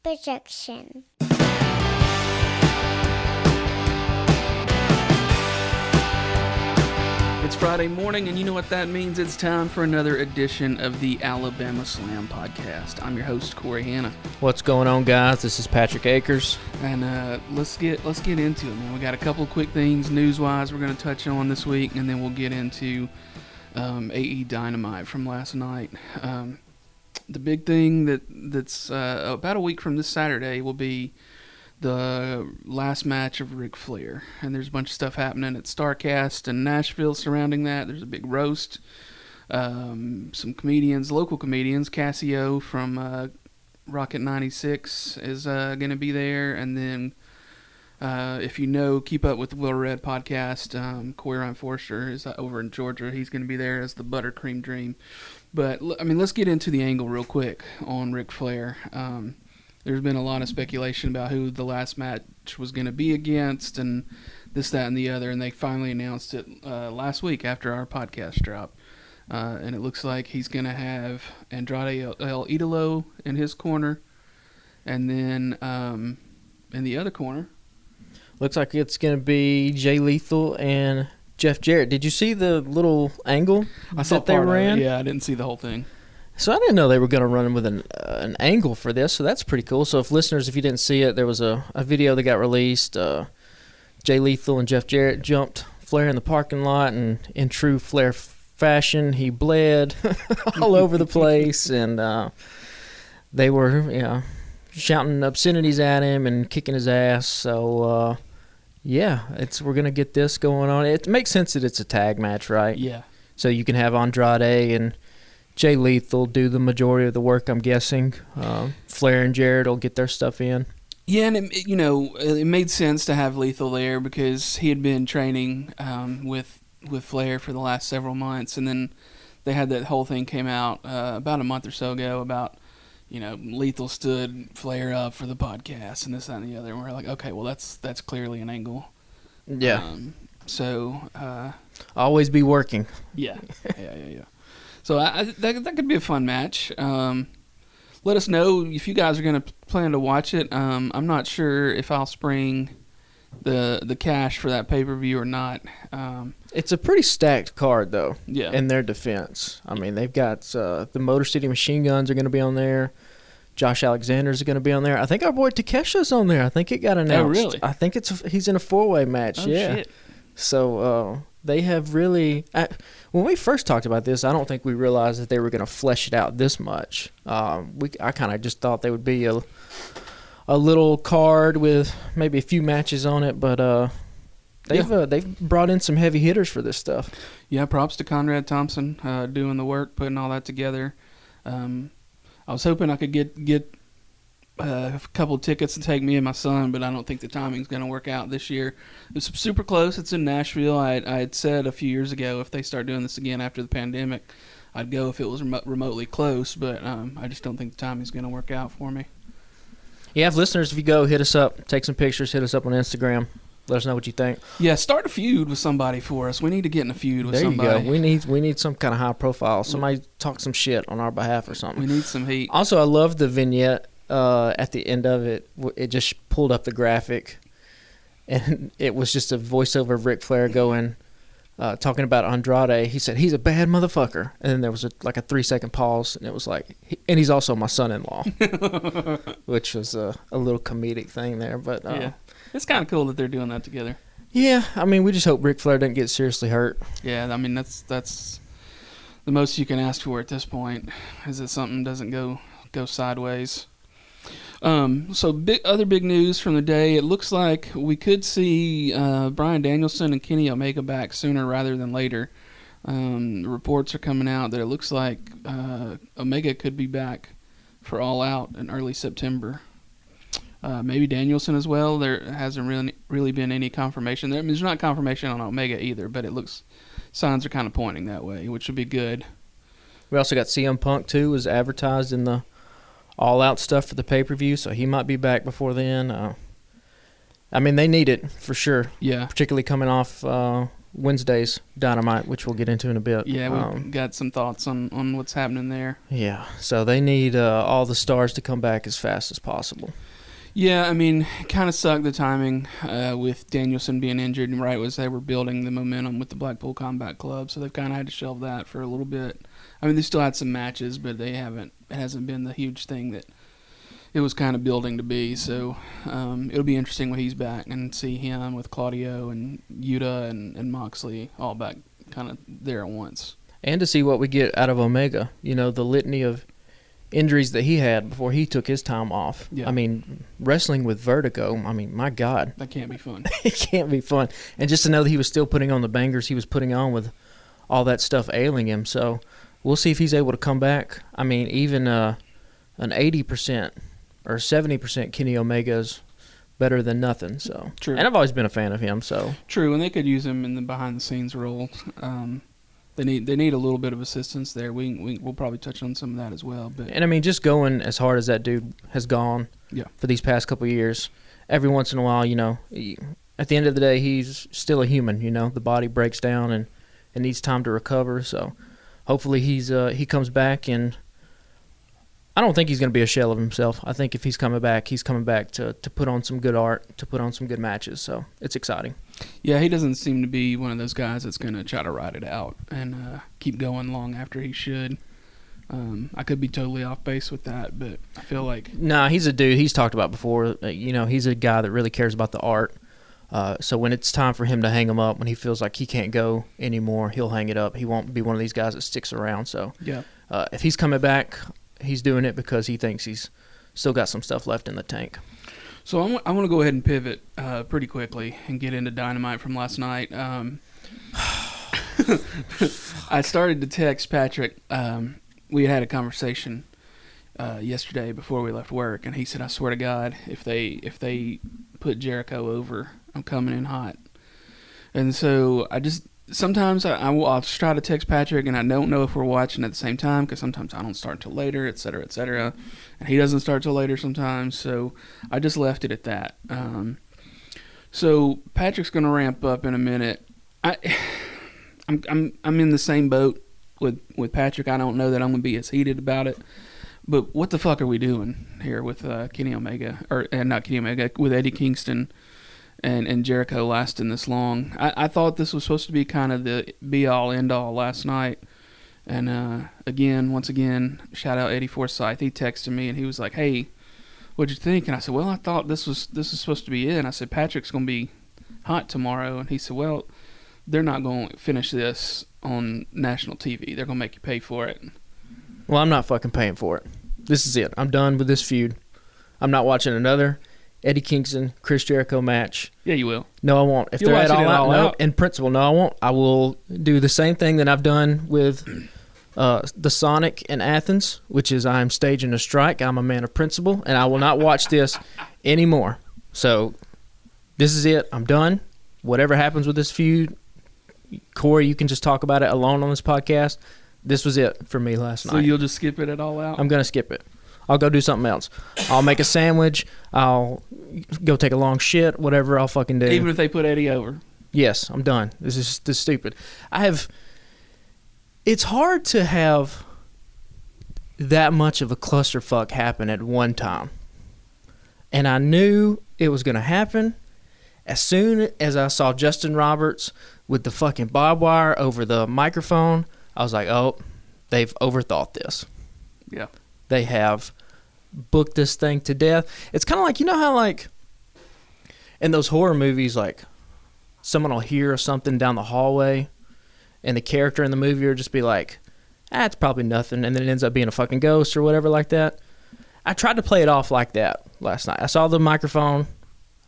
projection. It's Friday morning, and you know what that means. It's time for another edition of the Alabama Slam Podcast. I'm your host, Corey Hanna. What's going on, guys? This is Patrick Akers. And let's get into it, man. We got a couple of quick things news-wise we're going to touch on this week, and then we'll get into AE Dynamite from last night. The big thing that's about a week from this Saturday will be the last match of Ric Flair, and there's a bunch of stuff happening at StarCast in Nashville surrounding that. There's a big roast. Some comedians, local comedians, Cassio from Rocket 96 is going to be there, and then if you know, keep up with the Will Red podcast, Corey Ryan Forster is over in Georgia. He's going to be there as the Buttercream Dream. But I mean, let's get into the angle real quick on Ric Flair. There's been a lot of speculation about who the last match was going to be against and this, that, and the other, and they finally announced it last week after our podcast dropped. And it looks like he's going to have Andrade El Idolo in his corner, and then in the other corner, looks like it's going to be Jay Lethal and Jeff Jarrett. Did you see the little angle that they ran? Yeah, I didn't see the whole thing. So I didn't know they were going to run with an angle for this, so that's pretty cool. So if listeners, if you didn't see it, there was a video that got released. Jay Lethal and Jeff Jarrett jumped Flair in the parking lot, and in true Flair fashion, he bled all over the place, and they were shouting obscenities at him and kicking his ass. So we're going to get this going on. It makes sense that it's a tag match, right? Yeah. So you can have Andrade and Jay Lethal do the majority of the work, I'm guessing. Flair and Jarrett will get their stuff in. Yeah, and it made sense to have Lethal there because he had been training with Flair for the last several months, and then they had that whole thing came out about a month or so ago about, Lethal stood Flair up for the podcast and this, that, and the other, and we're like, okay, well, that's clearly an angle. Yeah. Always be working. Yeah. Yeah. So that could be a fun match. Let us know if you guys are going to plan to watch it. I'm not sure if I'll spring the cash for that pay-per-view or not. It's a pretty stacked card, though, yeah, in their defense. I mean, they've got the Motor City Machine Guns are going to be on there. Josh Alexander's going to be on there. I think our boy Takesha's on there. I think it got announced. Oh, really? I think he's in a four-way match, oh, yeah. Shit. So they have really when we first talked about this, I don't think we realized that they were going to flesh it out this much. I kind of just thought they would be a little card with maybe a few matches on it, but they've brought in some heavy hitters for this stuff. Yeah, props to Conrad Thompson doing the work, putting all that together. I was hoping I could get a couple of tickets to take me and my son, but I don't think the timing's going to work out this year. It's super close. It's in Nashville. I had said a few years ago if they start doing this again after the pandemic, I'd go if it was remotely close, but I just don't think the timing's going to work out for me. Yeah, if listeners, if you go, hit us up, take some pictures, hit us up on Instagram. Let us know what you think. Yeah, start a feud with somebody for us. We need to get in a feud with somebody. There you go. We need some kind of high profile. Somebody talk some shit on our behalf or something. We need some heat. Also, I love the vignette at the end of it. It just pulled up the graphic, and it was just a voiceover of Ric Flair going, talking about Andrade. He said, he's a bad motherfucker. And then there was a 3-second pause, and it was like, and he's also my son-in-law, which was a little comedic thing there. But yeah. It's kind of cool that they're doing that together. Yeah, I mean, we just hope Ric Flair doesn't get seriously hurt. Yeah, I mean, that's the most you can ask for at this point, is that something doesn't go sideways. So other big news from the day, it looks like we could see Bryan Danielson and Kenny Omega back sooner rather than later. Reports are coming out that it looks like Omega could be back for All Out in early September. Maybe Danielson as well. There hasn't really been any confirmation there. I mean, there's not confirmation on Omega either, but signs are kind of pointing that way, which would be good. We also got CM Punk too, was advertised in the All Out stuff for the pay-per-view, so he might be back before then. I mean, they need it for sure. Yeah. Particularly coming off Wednesday's Dynamite, which we'll get into in a bit. Yeah, we've got some thoughts on what's happening there. Yeah, so they need all the stars to come back as fast as possible. Yeah, I mean, it kind of sucked the timing with Danielson being injured, and right as they were building the momentum with the Blackpool Combat Club, so they've kind of had to shelve that for a little bit. I mean, they still had some matches, but it hasn't been the huge thing that it was kind of building to be. So it'll be interesting when he's back and see him with Claudio and Yuta and Moxley all back kind of there at once. And to see what we get out of Omega, the litany of injuries that he had before he took his time off. Yeah. I mean, wrestling with vertigo, my God. That can't be fun. It can't be fun. And just to know that he was still putting on the bangers he was putting on with all that stuff ailing him. So we'll see if he's able to come back. I mean, even an 80% or 70% Kenny Omega is better than nothing. So True. And I've always been a fan of him. So True, and they could use him in the behind-the-scenes role. They need a little bit of assistance there. We'll probably touch on some of that as well. But And I mean, just going as hard as that dude has gone for these past couple of years, every once in a while, at the end of the day, he's still a human. The body breaks down and it needs time to recover. So hopefully he comes back, and I don't think he's going to be a shell of himself. I think if he's coming back to put on some good art, to put on some good matches. So it's exciting. Yeah, he doesn't seem to be one of those guys that's going to try to ride it out and keep going long after he should. I could be totally off base with that, but I feel like... Nah, he's a dude. He's talked about before. He's a guy that really cares about the art. So when it's time for him to hang him up, when he feels like he can't go anymore, he'll hang it up. He won't be one of these guys that sticks around. So yeah. If he's coming back, he's doing it because he thinks he's still got some stuff left in the tank. So I want to go ahead and pivot pretty quickly and get into Dynamite from last night. I started to text Patrick. We had a conversation yesterday before we left work, and he said, "I swear to God, if they put Jericho over, I'm coming in hot." And so sometimes I'll just try to text Patrick, and I don't know if we're watching at the same time because sometimes I don't start till later, et cetera, and he doesn't start till later sometimes. So I just left it at that. So Patrick's gonna ramp up in a minute. I'm in the same boat with Patrick. I don't know that I'm gonna be as heated about it, but what the fuck are we doing here with Kenny Omega not Kenny Omega, with Eddie Kingston and Jericho lasting this long? I thought this was supposed to be kind of the be-all, end-all last night. And once again, shout out Eddie Forsyth. He texted me, and he was like, "Hey, what'd you think?" And I said, "Well, I thought this was supposed to be it." And I said, "Patrick's going to be hot tomorrow." And he said, "Well, they're not going to finish this on national TV. They're going to make you pay for it." Well, I'm not fucking paying for it. This is it. I'm done with this feud. I'm not watching another Eddie Kingston, Chris Jericho match. Yeah, you will. No, I won't. If You'll they're at watch it all at out, All no. Out. In principle, no, I won't. I will do the same thing that I've done with the Sonic in Athens, which is I'm staging a strike. I'm a man of principle, and I will not watch this anymore. So this is it. I'm done. Whatever happens with this feud, Corey, you can just talk about it alone on this podcast. This was it for me last night. So you'll just skip it at All Out? I'm going to skip it. I'll go do something else. I'll make a sandwich. I'll go take a long shit. Whatever I'll fucking do. Even if they put Eddie over? Yes, I'm done. This is stupid. It's hard to have that much of a clusterfuck happen at one time. And I knew it was going to happen as soon as I saw Justin Roberts with the fucking barbed wire over the microphone. I was like, oh, they've overthought this. Yeah. They have booked this thing to death. It's kind of like, you know how, like, in those horror movies, like, someone will hear something down the hallway, and the character in the movie will just be like, it's probably nothing, and then it ends up being a fucking ghost or whatever like that. I tried to play it off like that last night. I saw the microphone.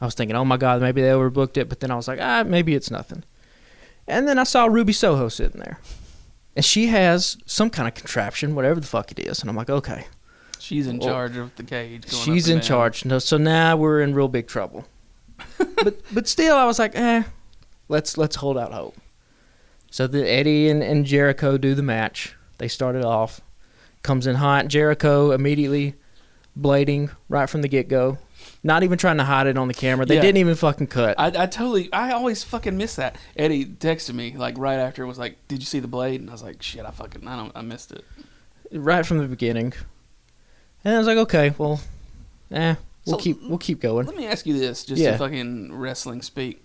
I was thinking, oh, my God, maybe they overbooked it, but then I was like, maybe it's nothing. And then I saw Ruby Soho sitting there. And she has some kind of contraption, whatever the fuck it is. And I'm like, okay. She's in charge of the cage. She's in charge. No, so now we're in real big trouble. but still, I was like, let's hold out hope. So the Eddie and Jericho do the match. They started off. Comes in hot. Jericho immediately blading right from the get-go. Not even trying to hide it on the camera. They didn't even fucking cut. I always fucking miss that. Eddie texted me like right after, was like, "Did you see the blade?" And I was like, "Shit, I missed it." Right from the beginning. And I was like, okay, well, we'll keep going. Let me ask you this, just to fucking wrestling speak.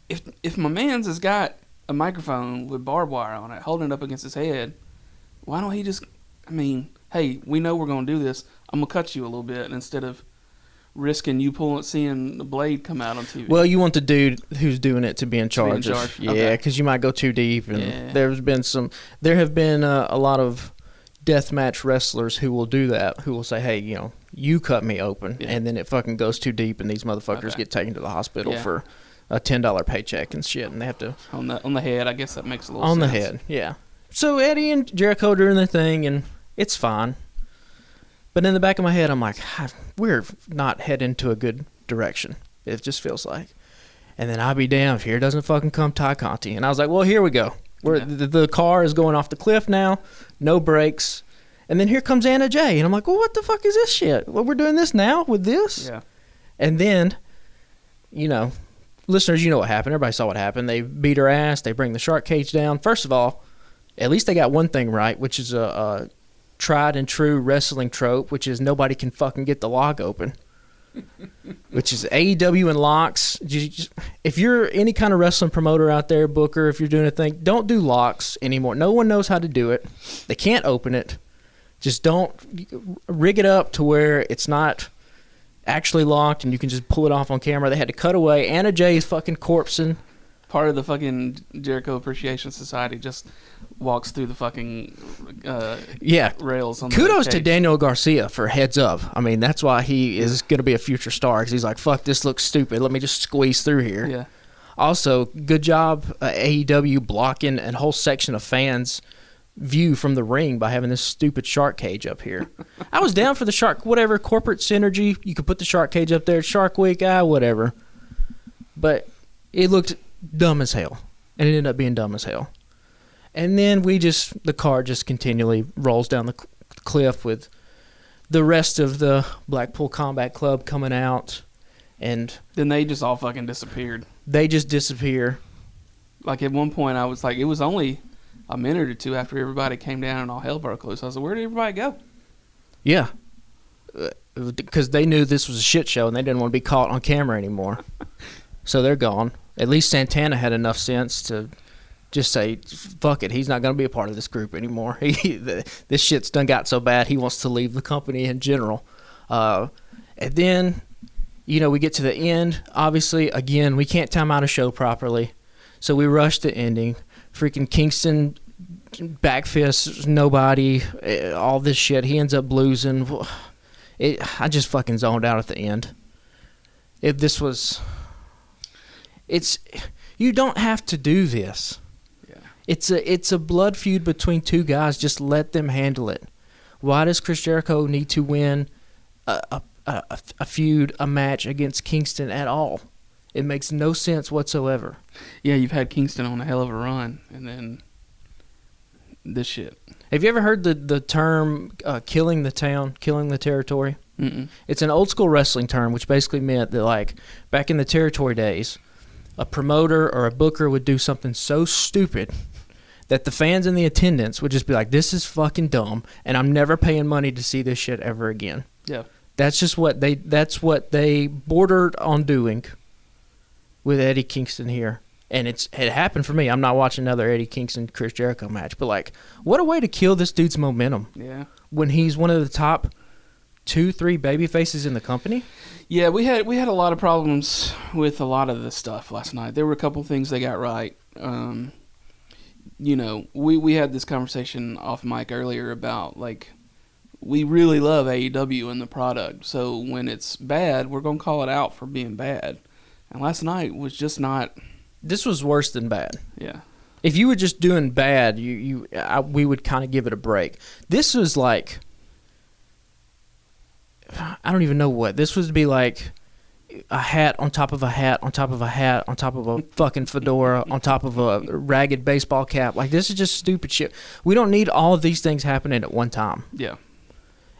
If my man's has got a microphone with barbed wire on it, holding it up against his head, why don't he just, hey, we know we're going to do this. I'm going to cut you a little bit instead of risking you seeing the blade come out on TV. Well, you want the dude who's doing it to be in charge. Yeah, because you might go too deep. And there have been a lot of deathmatch wrestlers who will do that, who will say, hey, you cut me open, and then it fucking goes too deep, and these motherfuckers get taken to the hospital for a $10 paycheck and shit, and they have to on the head. I guess that makes a little sense. On the head, yeah. So Eddie and Jericho doing their thing, and it's fine. But in the back of my head, I'm like, we're not heading to a good direction. It just feels like. And then I'll be damned if here doesn't fucking come Ty Conti. And I was like, well, here we go. The car is going off the cliff now, no brakes. And then here comes Athena Jade. And I'm like, well, what the fuck is this shit? Well, we're doing this now with this? Yeah. And then, listeners, you know what happened. Everybody saw what happened. They beat her ass. They bring the shark cage down. First of all, at least they got one thing right, which is a tried and true wrestling trope, which is nobody can fucking get the lock open. Which is AEW and locks. If you're any kind of wrestling promoter out there, booker, if you're doing a thing, don't do locks anymore. No one knows how to do it. They can't open it. Just don't rig it up to where it's not actually locked and you can just pull it off on camera. They had to cut away. Athena Jade is fucking corpsing. Part of the fucking Jericho Appreciation Society just walks through the fucking rails. Kudos to Daniel Garcia for heads up. That's why he is going to be a future star, because he's like, fuck, this looks stupid. Let me just squeeze through here. Yeah. Also, good job, AEW, blocking a whole section of fans' view from the ring by having this stupid shark cage up here. I was down for the shark, whatever, corporate synergy. You could put the shark cage up there, Shark Week, whatever. But it looked dumb as hell, and it ended up being dumb as hell. And then the car just continually rolls down the cliff with the rest of the Blackpool Combat Club coming out, and then they just all fucking disappeared. They just disappear. Like at one point, I was like, it was only a minute or two after everybody came down and all hell broke loose. I was like, where did everybody go? Yeah, because they knew this was a shit show and they didn't want to be caught on camera anymore. So they're gone. At least Santana had enough sense to just say, fuck it, he's not going to be a part of this group anymore. This shit's done got so bad, he wants to leave the company in general. And then, we get to the end. Obviously, again, we can't time out a show properly, so we rush the ending. Freaking Kingston backfists nobody, all this shit. He ends up losing. I just fucking zoned out at the end. You don't have to do this. Yeah. It's a blood feud between two guys. Just let them handle it. Why does Chris Jericho need to win a feud, a match against Kingston at all? It makes no sense whatsoever. Yeah, you've had Kingston on a hell of a run, and then this shit. Have you ever heard the term killing the town, killing the territory? Mm-mm. It's an old school wrestling term, which basically meant that, like, back in the territory days, a promoter or a booker would do something so stupid that the fans in the attendance would just be like, this is fucking dumb, and I'm never paying money to see this shit ever again. Yeah. That's what they bordered on doing with Eddie Kingston here. And it happened for me. I'm not watching another Eddie Kingston Chris Jericho match, but like, what a way to kill this dude's momentum. Yeah. When he's one of the top 2-3 baby faces in the company. Yeah, we had a lot of problems with a lot of this stuff last night. There were a couple things they got right. We had this conversation off mic earlier about, like, we really love AEW and the product. So when it's bad, we're going to call it out for being bad. And last night was just not. This was worse than bad. Yeah. If you were just doing bad, we would kind of give it a break. This was like, I don't even know what. This would be like a hat on top of a hat on top of a hat on top of a fucking fedora on top of a ragged baseball cap. Like, this is just stupid shit. We don't need all of these things happening at one time. Yeah.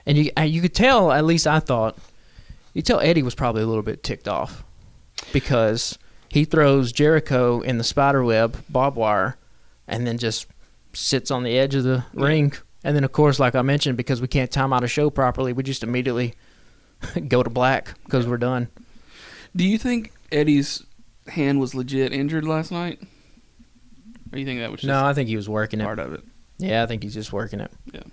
And you could tell, at least I thought, You tell Eddie was probably a little bit ticked off because he throws Jericho in the spider web, barbed wire, and then just sits on the edge of the ring. And then, of course, like I mentioned, because we can't time out a show properly, we just immediately go to black because we're done. Do you think Eddie's hand was legit injured last night? Or you think that was just No, I think he was working it. part of it? Yeah, I think he's just working it. Yeah.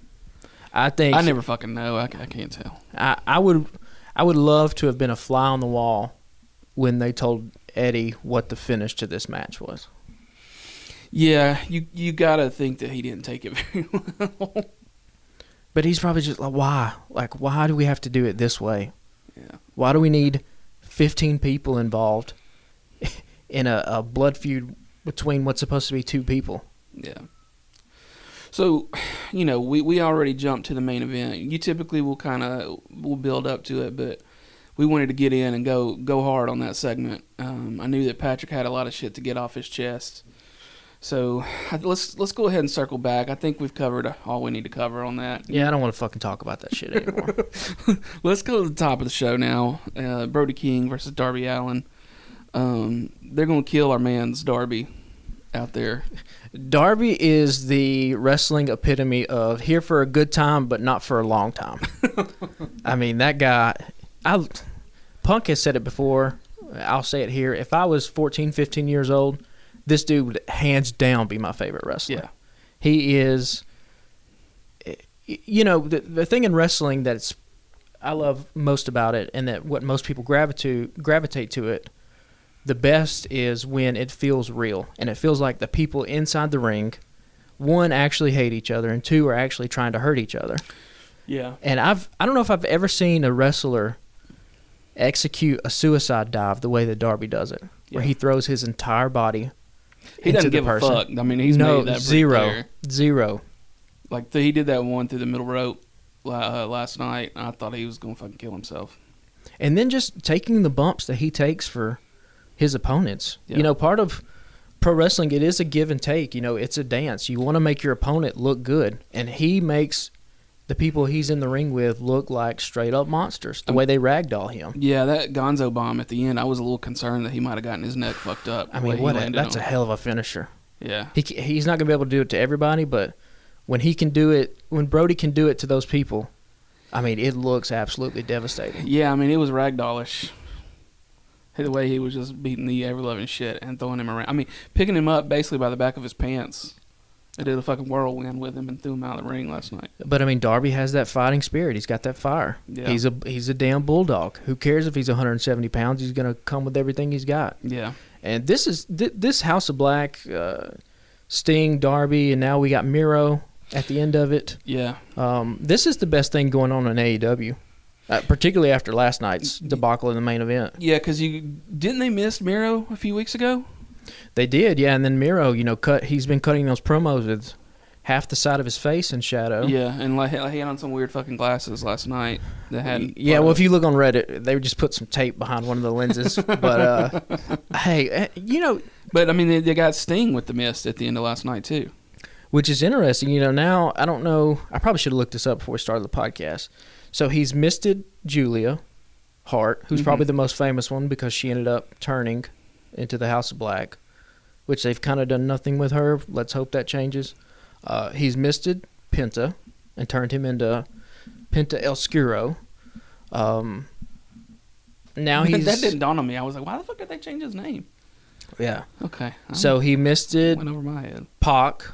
I think I never fucking know. I can't tell. I would love to have been a fly on the wall when they told Eddie what the finish to this match was. Yeah, you gotta think that he didn't take it very well. But he's probably just like, why? Like, why do we have to do it this way? Yeah. Why do we need 15 people involved in a blood feud between what's supposed to be two people? Yeah. So, we already jumped to the main event. You typically we'll build up to it, but we wanted to get in and go hard on that segment. I knew that Patrick had a lot of shit to get off his chest. So let's go ahead and circle back. I think we've covered all we need to cover on that. Yeah, I don't want to fucking talk about that shit anymore. Let's go to the top of the show now. Brody King versus Darby Allin. They're going to kill our man's Darby out there. Darby is the wrestling epitome of here for a good time, but not for a long time. I mean, that guy, Punk has said it before. I'll say it here. If I was 14, 15 years old, this dude would hands down be my favorite wrestler. Yeah. He is, the thing in wrestling I love most about it, and that what most people gravitate to it, the best is when it feels real, and it feels like the people inside the ring, one, actually hate each other, and two, are actually trying to hurt each other. Yeah. And I don't know if I've ever seen a wrestler execute a suicide dive the way that Darby does it, where he throws his entire body He into doesn't the give person. a fuck. I mean, he's made that pretty zero. Like, he did that one through the middle rope last night. I thought he was going to fucking kill himself. And then just taking the bumps that he takes for his opponents. Yeah. Part of pro wrestling, it is a give and take. It's a dance. You want to make your opponent look good. And he makes the people he's in the ring with look like straight up monsters, the way they ragdoll him. Yeah, that Gonzo bomb at the end, I was a little concerned that he might have gotten his neck fucked up. I mean, that's a hell of a finisher. Yeah. He's not going to be able to do it to everybody, but when he can do it, when Brody can do it to those people, I mean, it looks absolutely devastating. Yeah, I mean, it was ragdollish. The way he was just beating the ever-loving shit and throwing him around. I mean, picking him up basically by the back of his pants. They did a fucking whirlwind with him and threw him out of the ring last night. But I mean, Darby has that fighting spirit. He's got that fire. Yeah. He's a damn bulldog. Who cares if he's 170 pounds? He's gonna come with everything he's got. Yeah. And this House of Black, Sting, Darby, and now we got Miro at the end of it. Yeah. This is the best thing going on in AEW, particularly after last night's debacle in the main event. Yeah, because didn't they miss Miro a few weeks ago? They did, yeah. And then Miro, he's been cutting those promos with half the side of his face in shadow. Yeah, and he had on some weird fucking glasses last night that had. Yeah, well, if you look on Reddit, they just put some tape behind one of the lenses. But hey, But I mean, they got Sting with the mist at the end of last night too, which is interesting. Now I don't know. I probably should have looked this up before we started the podcast. So he's misted Julia Hart, who's probably the most famous one because she ended up turning into the House of Black, which they've kind of done nothing with her. Let's hope that changes. He's misted Penta and turned him into Penta El Scuro. Now he's that didn't dawn on me. I was like, why the fuck did they change his name? Yeah. Okay. So he misted went over my head. Pac.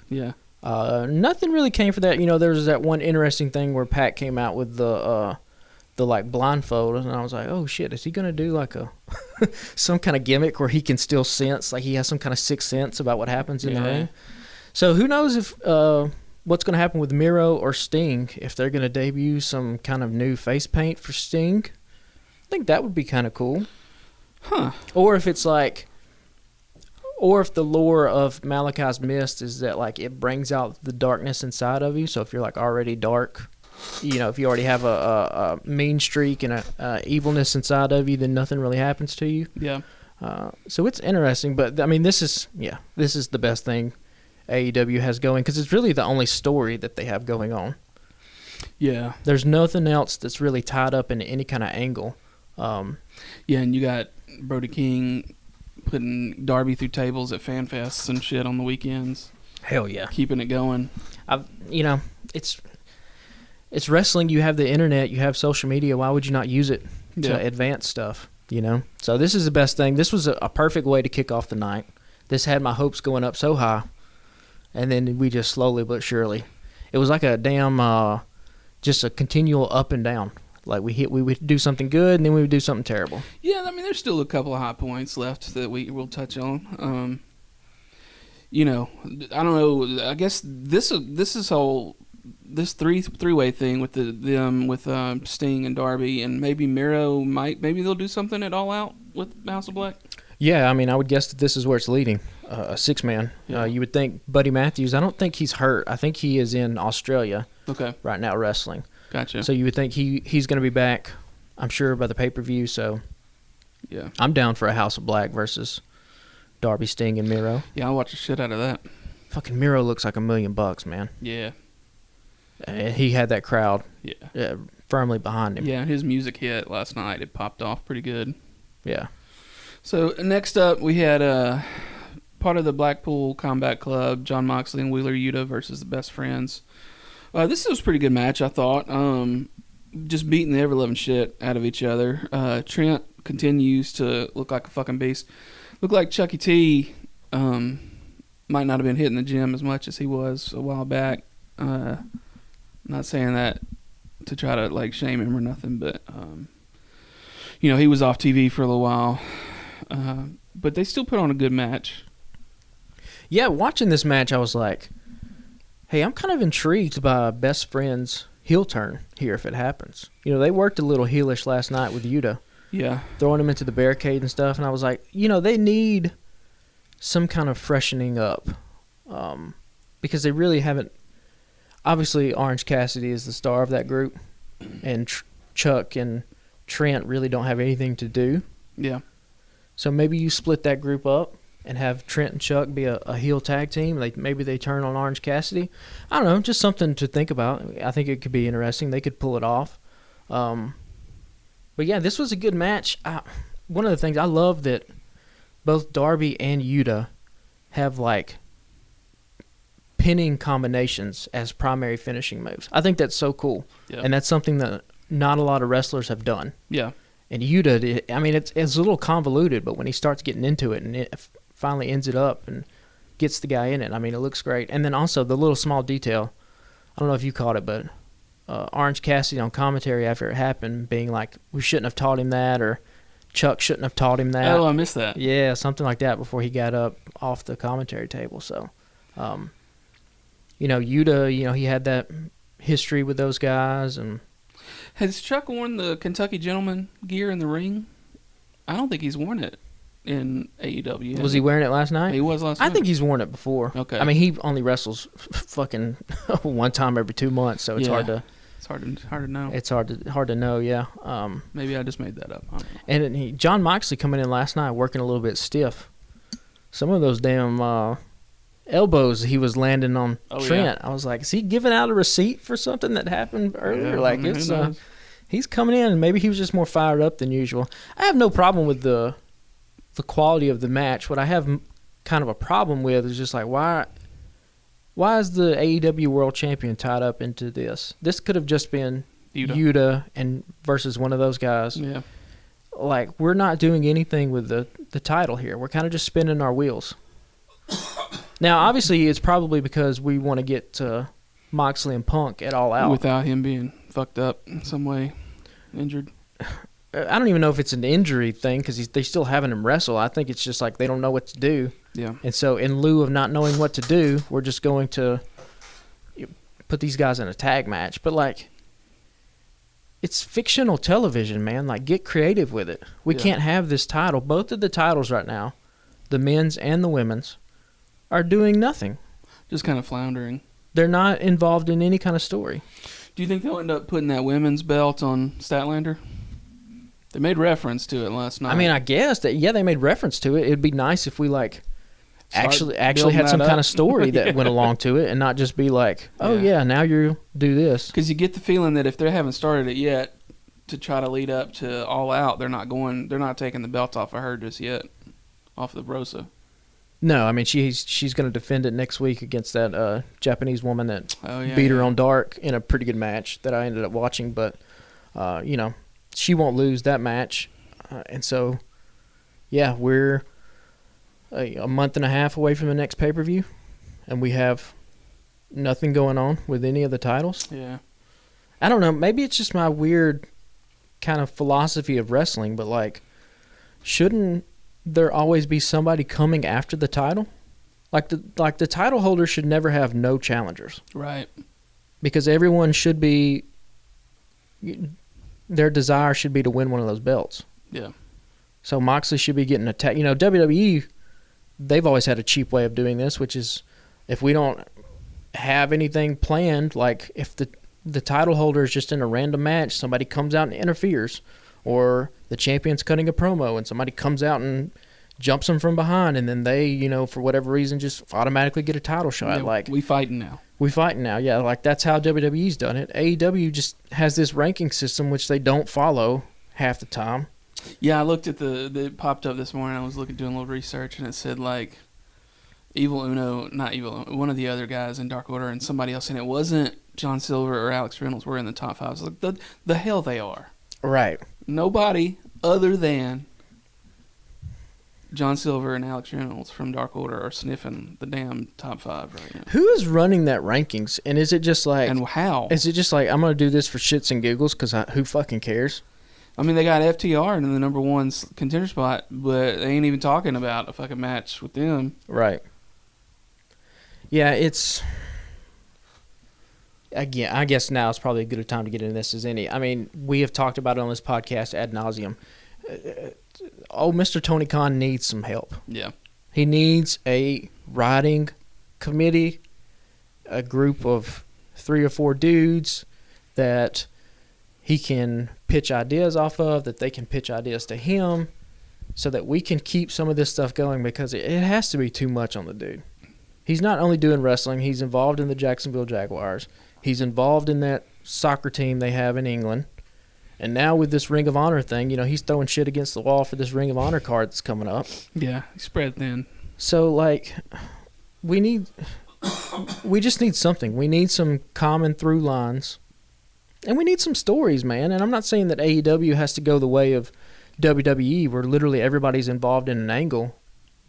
Yeah. Nothing really came for that. There was that one interesting thing where Pac came out with the like blindfold, and I was like, oh shit, is he gonna do like a some kind of gimmick where he can still sense, like he has some kind of sixth sense about what happens in the ring? So who knows if what's gonna happen with Miro or Sting, if they're gonna debut some kind of new face paint for Sting. I think that would be kind of cool. Huh. Or if it's like, or if the lore of Malachi's Mist is that like it brings out the darkness inside of you. So if you're like already dark, if you already have a mean streak and a evilness inside of you, then nothing really happens to you. Yeah. So it's interesting, but I mean, this is the best thing AEW has going because it's really the only story that they have going on. Yeah. There's nothing else that's really tied up in any kind of angle. Yeah, and you got Brody King putting Darby through tables at fan fests and shit on the weekends. Hell yeah. Keeping it going. It's wrestling. You have the internet. You have social media. Why would you not use it to advance stuff, So this is the best thing. This was a perfect way to kick off the night. This had my hopes going up so high, and then we just slowly but surely. It was like a damn, just a continual up and down. Like we would do something good, and then we would do something terrible. Yeah, I mean, there's still a couple of high points left that we will touch on. I don't know. I guess this three-way thing with with Sting and Darby, and maybe Miro maybe they'll do something at All Out with House of Black. Yeah, I mean, I would guess that this is where it's leading. A six-man. Yeah. You would think Buddy Matthews. I don't think he's hurt. I think he is in Australia. Okay. Right now wrestling. Gotcha. So you would think he's going to be back, I'm sure, by the pay-per-view. So yeah, I'm down for a House of Black versus Darby, Sting, and Miro. Yeah, I'll watch the shit out of that. Fucking Miro looks like $1 million, man. Yeah. He had that crowd firmly behind him. Yeah, his music hit last night. It popped off pretty good. Yeah. So next up, we had part of the Blackpool Combat Club, John Moxley and Wheeler Yuta versus the Best Friends. This was a pretty good match, I thought. Just beating the ever-loving shit out of each other. Trent continues to look like a fucking beast. Look like Chucky T might not have been hitting the gym as much as he was a while back. Not saying that to try to shame him or nothing, but he was off TV for a little while. But they still put on a good match. Yeah, watching this match, I was like, hey, I'm kind of intrigued by Best Friends' heel turn here if it happens. They worked a little heelish last night with Yuta. Yeah. Throwing him into the barricade and stuff, and I was like, they need some kind of freshening up because they really haven't. Obviously, Orange Cassidy is the star of that group, and Chuck and Trent really don't have anything to do. Yeah. So maybe you split that group up and have Trent and Chuck be a heel tag team. Maybe they turn on Orange Cassidy. I don't know, just something to think about. I think it could be interesting. They could pull it off. But yeah, this was a good match. One of the things I love that both Darby and Yuta have pinning combinations as primary finishing moves. I think that's so cool. Yeah. And that's something that not a lot of wrestlers have done. Yeah. And Yuta, it's a little convoluted, but when he starts getting into it and it finally ends it up and gets the guy in it, it looks great. And then also the little small detail, I don't know if you caught it, but Orange Cassidy on commentary after it happened being like, we shouldn't have taught him that, or Chuck shouldn't have taught him that. Oh, I missed that. Yeah, something like that before he got up off the commentary table. So, Yuta, he had that history with those guys. And has Chuck worn the Kentucky Gentleman gear in the ring? I don't think he's worn it in AEW. Was he wearing it last night? He was last night. I think he's worn it before. Okay. He only wrestles fucking one time every 2 months, so it's hard to. It's hard to know. It's hard to know. Yeah. Maybe I just made that up. I don't know. And John Moxley coming in last night working a little bit stiff. Some of those damn elbows he was landing on Trent. Yeah. I was like, is he giving out a receipt for something that happened earlier? Yeah, he's coming in, and maybe he was just more fired up than usual. I have no problem with the quality of the match. What I have kind of a problem with is just why is the AEW World Champion tied up into this? This could have just been Yuta and versus one of those guys. Yeah. We're not doing anything with the title here. We're kind of just spinning our wheels. Now, obviously, it's probably because we want to get Moxley and Punk at All Out. Without him being fucked up in some way, injured. I don't even know if it's an injury thing because they still having him wrestle. I think it's just they don't know what to do. Yeah. And so in lieu of not knowing what to do, we're just going to put these guys in a tag match. But, it's fictional television, man. Get creative with it. We can't have this title. Both of the titles right now, the men's and the women's, are doing nothing. Just kind of floundering. They're not involved in any kind of story. Do you think they'll end up putting that women's belt on Statlander? They made reference to it last night. I guess that, they made reference to it. It'd be nice if we, actually building had some that kind up. of story that Yeah. went along to it, and not just be like, oh Yeah. yeah, now you do this. Because you get the feeling that if they haven't started it yet to try to lead up to All Out, they're not taking the belt off of her just yet, off of Rosa. No, I mean she's going to defend it next week against that Japanese woman that beat her on Dark in a pretty good match that I ended up watching. But she won't lose that match, and so yeah, we're a month and a half away from the next pay-per-view, and we have nothing going on with any of the titles. Yeah, I don't know. Maybe it's just my weird kind of philosophy of wrestling, but like, shouldn't there always be somebody coming after the title? Like the title holder should never have no challengers. right. Because everyone should be, their desire should be to win one of those belts. Yeah. So Moxley should be getting attacked. WWE, they've always had a cheap way of doing this, which is if we don't have anything planned, like if the title holder is just in a random match, somebody comes out and interferes, or the champion's cutting a promo and somebody comes out and jumps them from behind, and then they, for whatever reason, just automatically get a title shot. Yeah, like we fighting now. Yeah, like that's how WWE's done it. AEW just has this ranking system which they don't follow half the time. Yeah, I looked at it popped up this morning. I was doing a little research, and it said like one of the other guys in Dark Order and somebody else, and it wasn't John Silver or Alex Reynolds were in the top 5. I was like, the hell they are. Right. Nobody other than John Silver and Alex Reynolds from Dark Order are sniffing the damn top 5 right now. Who is running that rankings? And is it just like... And how? Is it just like, I'm going to do this for shits and giggles because who fucking cares? I mean, they got FTR in the number 1 contender spot, but they ain't even talking about a fucking match with them. Right. Yeah, it's... Again, I guess now is probably as good a time to get into this as any. I mean, we have talked about it on this podcast ad nauseum. Mr. Tony Khan needs some help. Yeah. He needs a writing committee, a group of 3 or 4 dudes that he can pitch ideas off of, that they can pitch ideas to him, so that we can keep some of this stuff going, because it has to be too much on the dude. He's not only doing wrestling, he's involved in the Jacksonville Jaguars. He's involved in that soccer team they have in England. And now with this Ring of Honor thing, he's throwing shit against the wall for this Ring of Honor card that's coming up. Yeah, spread thin. So, like, we just need something. We need some common through lines. And we need some stories, man. And I'm not saying that AEW has to go the way of WWE, where literally everybody's involved in an angle.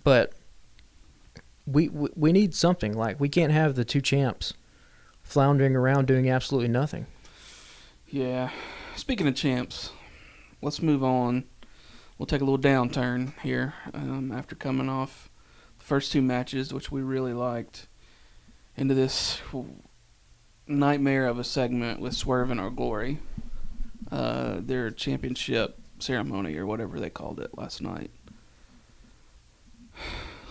But we need something. Like, we can't have the 2 champs floundering around doing absolutely nothing. Yeah. Speaking of champs, let's move on. We'll take a little downturn here after coming off the first 2 matches, which we really liked, into this nightmare of a segment with Swerve and Our Glory, their championship ceremony or whatever they called it last night.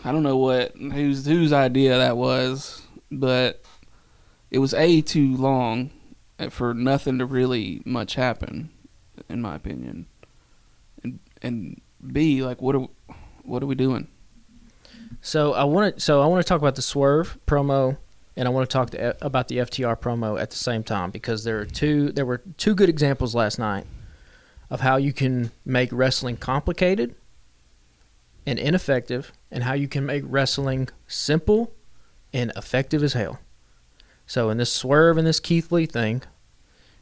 I don't know whose idea that was, but it was too long for nothing to really much happen, in my opinion, and B, like, what are we doing? So I want to talk about the Swerve promo, and I want to talk about the FTR promo at the same time, because there were two good examples last night of how you can make wrestling complicated and ineffective, and how you can make wrestling simple and effective as hell. So in this Swerve and this Keith Lee thing,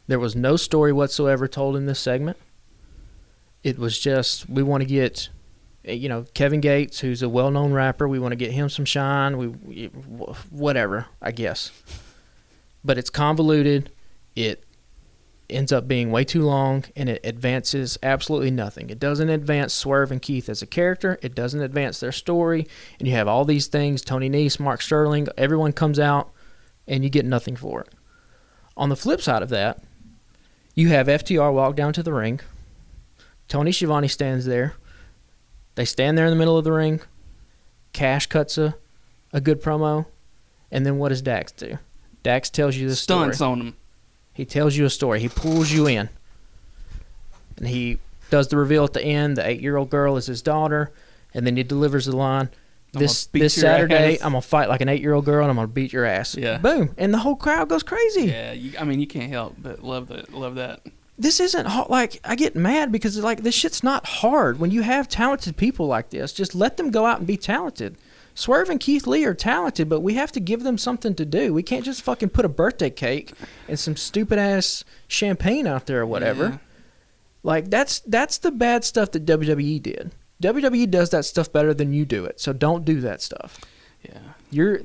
there was no story whatsoever told in this segment. It was just, we want to get, Kevin Gates, who's a well-known rapper, we want to get him some shine, whatever, I guess. But it's convoluted, it ends up being way too long, and it advances absolutely nothing. It doesn't advance Swerve and Keith as a character, it doesn't advance their story, and you have all these things, Tony Nese, Mark Sterling, everyone comes out, and you get nothing for it. On the flip side of that, you have FTR walk down to the ring. Tony Schiavone stands there. They stand there in the middle of the ring. Cash cuts a good promo. And then what does Dax do? Dax tells you the story. Stunts on him. He tells you a story. He pulls you in. And he does the reveal at the end. The 8-year-old girl is his daughter. And then he delivers the line, This beat your Saturday, ass. I'm gonna fight like an 8-year-old girl, and I'm gonna beat your ass. Yeah. Boom, and the whole crowd goes crazy. Yeah, you can't help but love that. This isn't hard. Like, I get mad because like this shit's not hard. When you have talented people like this, just let them go out and be talented. Swerve and Keith Lee are talented, but we have to give them something to do. We can't just fucking put a birthday cake and some stupid ass champagne out there or whatever. Yeah. Like that's the bad stuff that WWE did. WWE does that stuff better than you do it. So don't do that stuff. Yeah.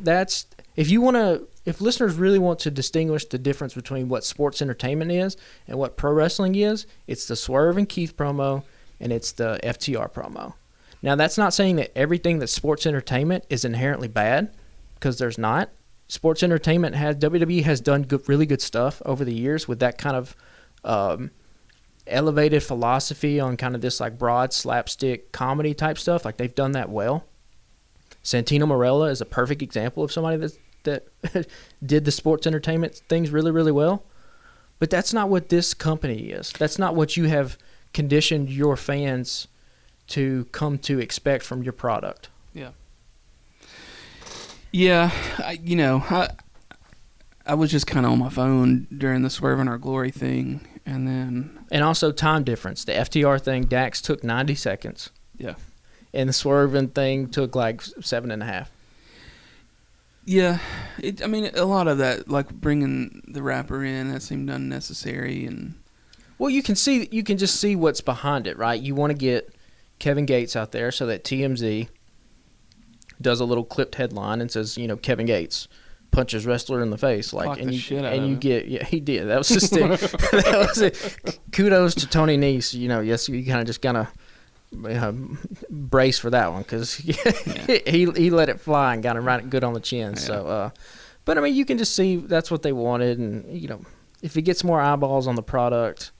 If listeners really want to distinguish the difference between what sports entertainment is and what pro wrestling is, it's the Swerve and Keith promo and it's the FTR promo. Now, that's not saying that everything that's sports entertainment is inherently bad, because there's not. Sports entertainment WWE has done really good stuff over the years with that kind of elevated philosophy on kind of this like broad slapstick comedy type stuff. Like, they've done that well. Santino Marella is a perfect example of somebody that did the sports entertainment things really, really well. But that's not what this company is. That's not what you have conditioned your fans to come to expect from your product. Yeah. Yeah, I was just kind of on my phone during the Swerve in Our Glory thing, and also time difference. The FTR thing, Dax took 90 seconds. Yeah. And the Swerving thing took like 7.5. Yeah, a lot of that, like bringing the rapper in, that seemed unnecessary, and well, you can just see what's behind it, right? You want to get Kevin Gates out there so that TMZ does a little clipped headline and says, Kevin Gates punches wrestler in the face, like, and you get, yeah, he did. That was just that was it. Kudos to Tony Nese. Yes, you kind of just brace for that one, because he let it fly and got him right good on the chin. Yeah. So, but you can just see that's what they wanted, and if it gets more eyeballs on the product.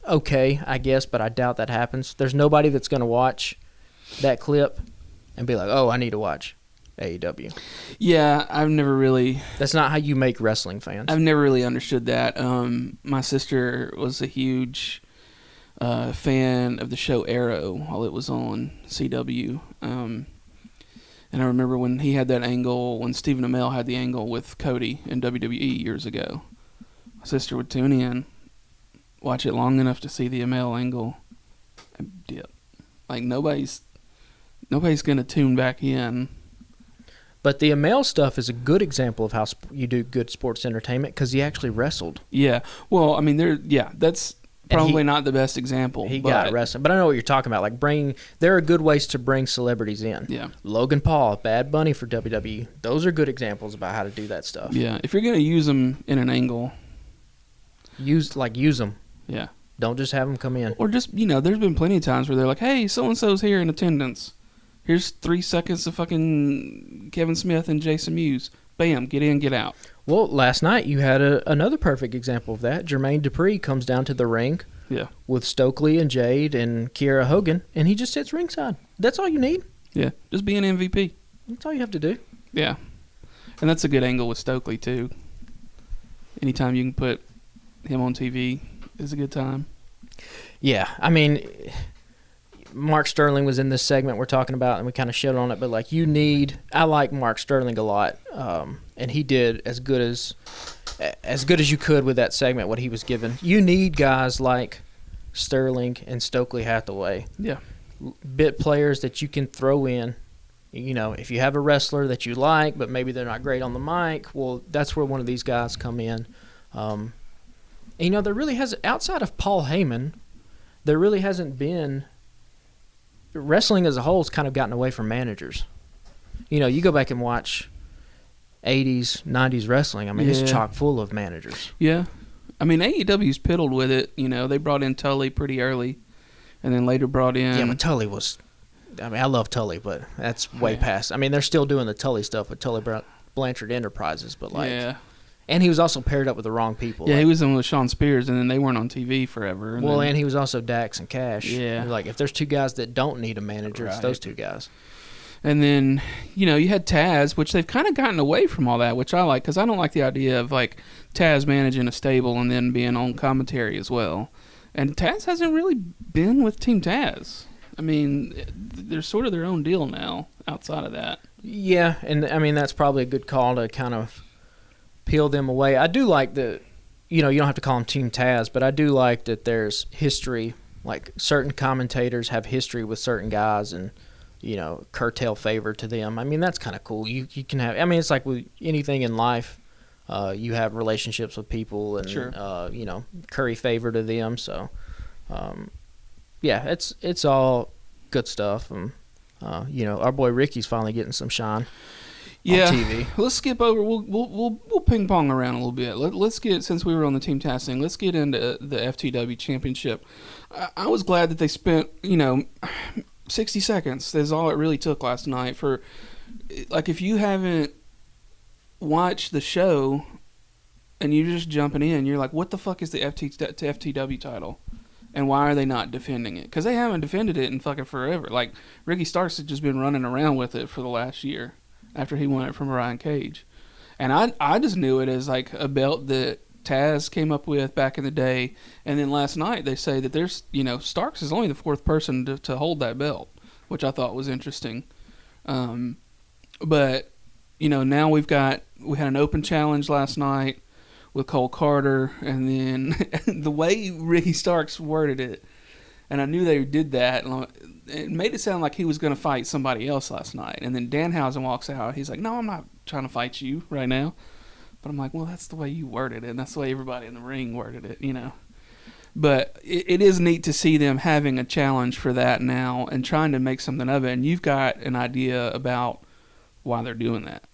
Okay, I guess, but I doubt that happens. There's nobody that's going to watch that clip and be like, oh, I need to watch AEW. Yeah, I've never really... That's not how you make wrestling fans. I've never really understood that. My sister was a huge fan of the show Arrow while it was on CW. And I remember when he had that angle, when Stephen Amell had the angle with Cody in WWE years ago. My sister would tune in, watch it long enough to see the Amell angle, and dip. Like, nobody's going to tune back in. But the Amell stuff is a good example of how you do good sports entertainment, because he actually wrestled. Yeah. Well, that's probably not the best example. He got wrestling. But I know what you're talking about. Like, there are good ways to bring celebrities in. Yeah. Logan Paul, Bad Bunny for WWE. Those are good examples about how to do that stuff. Yeah. If you're going to use them in an angle. Use them. Yeah. Don't just have them come in. Or just, there's been plenty of times where they're like, hey, so-and-so's here in attendance. Here's 3 seconds of fucking Kevin Smith and Jason Mewes. Bam, get in, get out. Well, last night you had another perfect example of that. Jermaine Dupri comes down to the ring with Stokely and Jade and Kiera Hogan, and he just sits ringside. That's all you need. Yeah, just be an MVP. That's all you have to do. Yeah. And that's a good angle with Stokely, too. Anytime you can put him on TV is a good time. Yeah, Mark Sterling was in this segment we're talking about, and we kind of shit on it, but like I like Mark Sterling a lot, and he did as good as you could with that segment, what he was given. You need guys like Sterling and Stokely Hathaway. Yeah. Bit players that you can throw in. If you have a wrestler that you like, but maybe they're not great on the mic, well, that's where one of these guys come in. There really has, outside of Paul Heyman, there really hasn't been. Wrestling as a whole has kind of gotten away from managers. You go back and watch 80s, 90s wrestling. It's chock full of managers. Yeah. AEW's piddled with it. They brought in Tully pretty early, and then later brought in... Yeah, but Tully was... I love Tully, but that's way past... they're still doing the Tully stuff with Tully Blanchard Enterprises, but like... Yeah. And he was also paired up with the wrong people. Yeah, he was in with Sean Spears, and then they weren't on TV forever. And he was also Dax and Cash. Yeah. Like, if there's two guys that don't need a manager, it's those two guys. And then, you had Taz, which they've kind of gotten away from all that, which I like, because I don't like the idea of, like, Taz managing a stable and then being on commentary as well. And Taz hasn't really been with Team Taz. I mean, they're sort of their own deal now outside of that. Yeah, and I mean that's probably a good call to kind of peel them away. I do like the, you don't have to call them Team Taz, but I do like that there's history. Like certain commentators have history with certain guys, and curtail favor to them. I mean that's kind of cool. You can have. I mean it's like with anything in life. You have relationships with people, and sure. Curry favor to them. So, yeah, it's all good stuff. And our boy Ricky's finally getting some shine. Yeah, on TV. Let's skip over. We'll ping pong around a little bit. Let's get, since we were on the Team Taz thing, let's get into the FTW Championship. I was glad that they spent 60 seconds. That's all it really took last night for. Like, if you haven't watched the show and you're just jumping in, you're like, what the fuck is the FTW title? And why are they not defending it? Because they haven't defended it in fucking forever. Like, Ricky Starks has just been running around with it for the last year after he won it from Ryan Cage. And I just knew it as like a belt that Taz came up with back in the day. And then last night they say that there's, Starks is only the fourth person to hold that belt, which I thought was interesting. But, now we had an open challenge last night with Cole Carter, and then the way Ricky Starks worded it, and I knew they did that, it made it sound like he was going to fight somebody else last night. And then Danhausen walks out. He's like, no, I'm not trying to fight you right now. But I'm like, well, that's the way you worded it, and that's the way everybody in the ring worded it, But it is neat to see them having a challenge for that now and trying to make something of it. And you've got an idea about why they're doing that.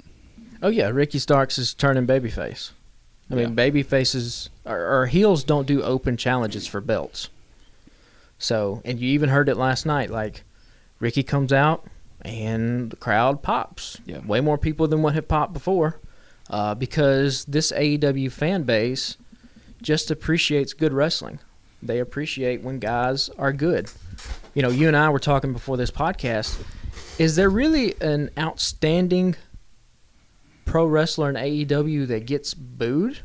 Oh, yeah. Ricky Starks is turning babyface. I mean, babyfaces or heels don't do open challenges for belts. So, and you even heard it last night. Like, Ricky comes out and the crowd pops. Yeah. Way more people than what had popped before, because this AEW fan base just appreciates good wrestling. They appreciate when guys are good. You and I were talking before this podcast. Is there really an outstanding pro wrestler in AEW that gets booed?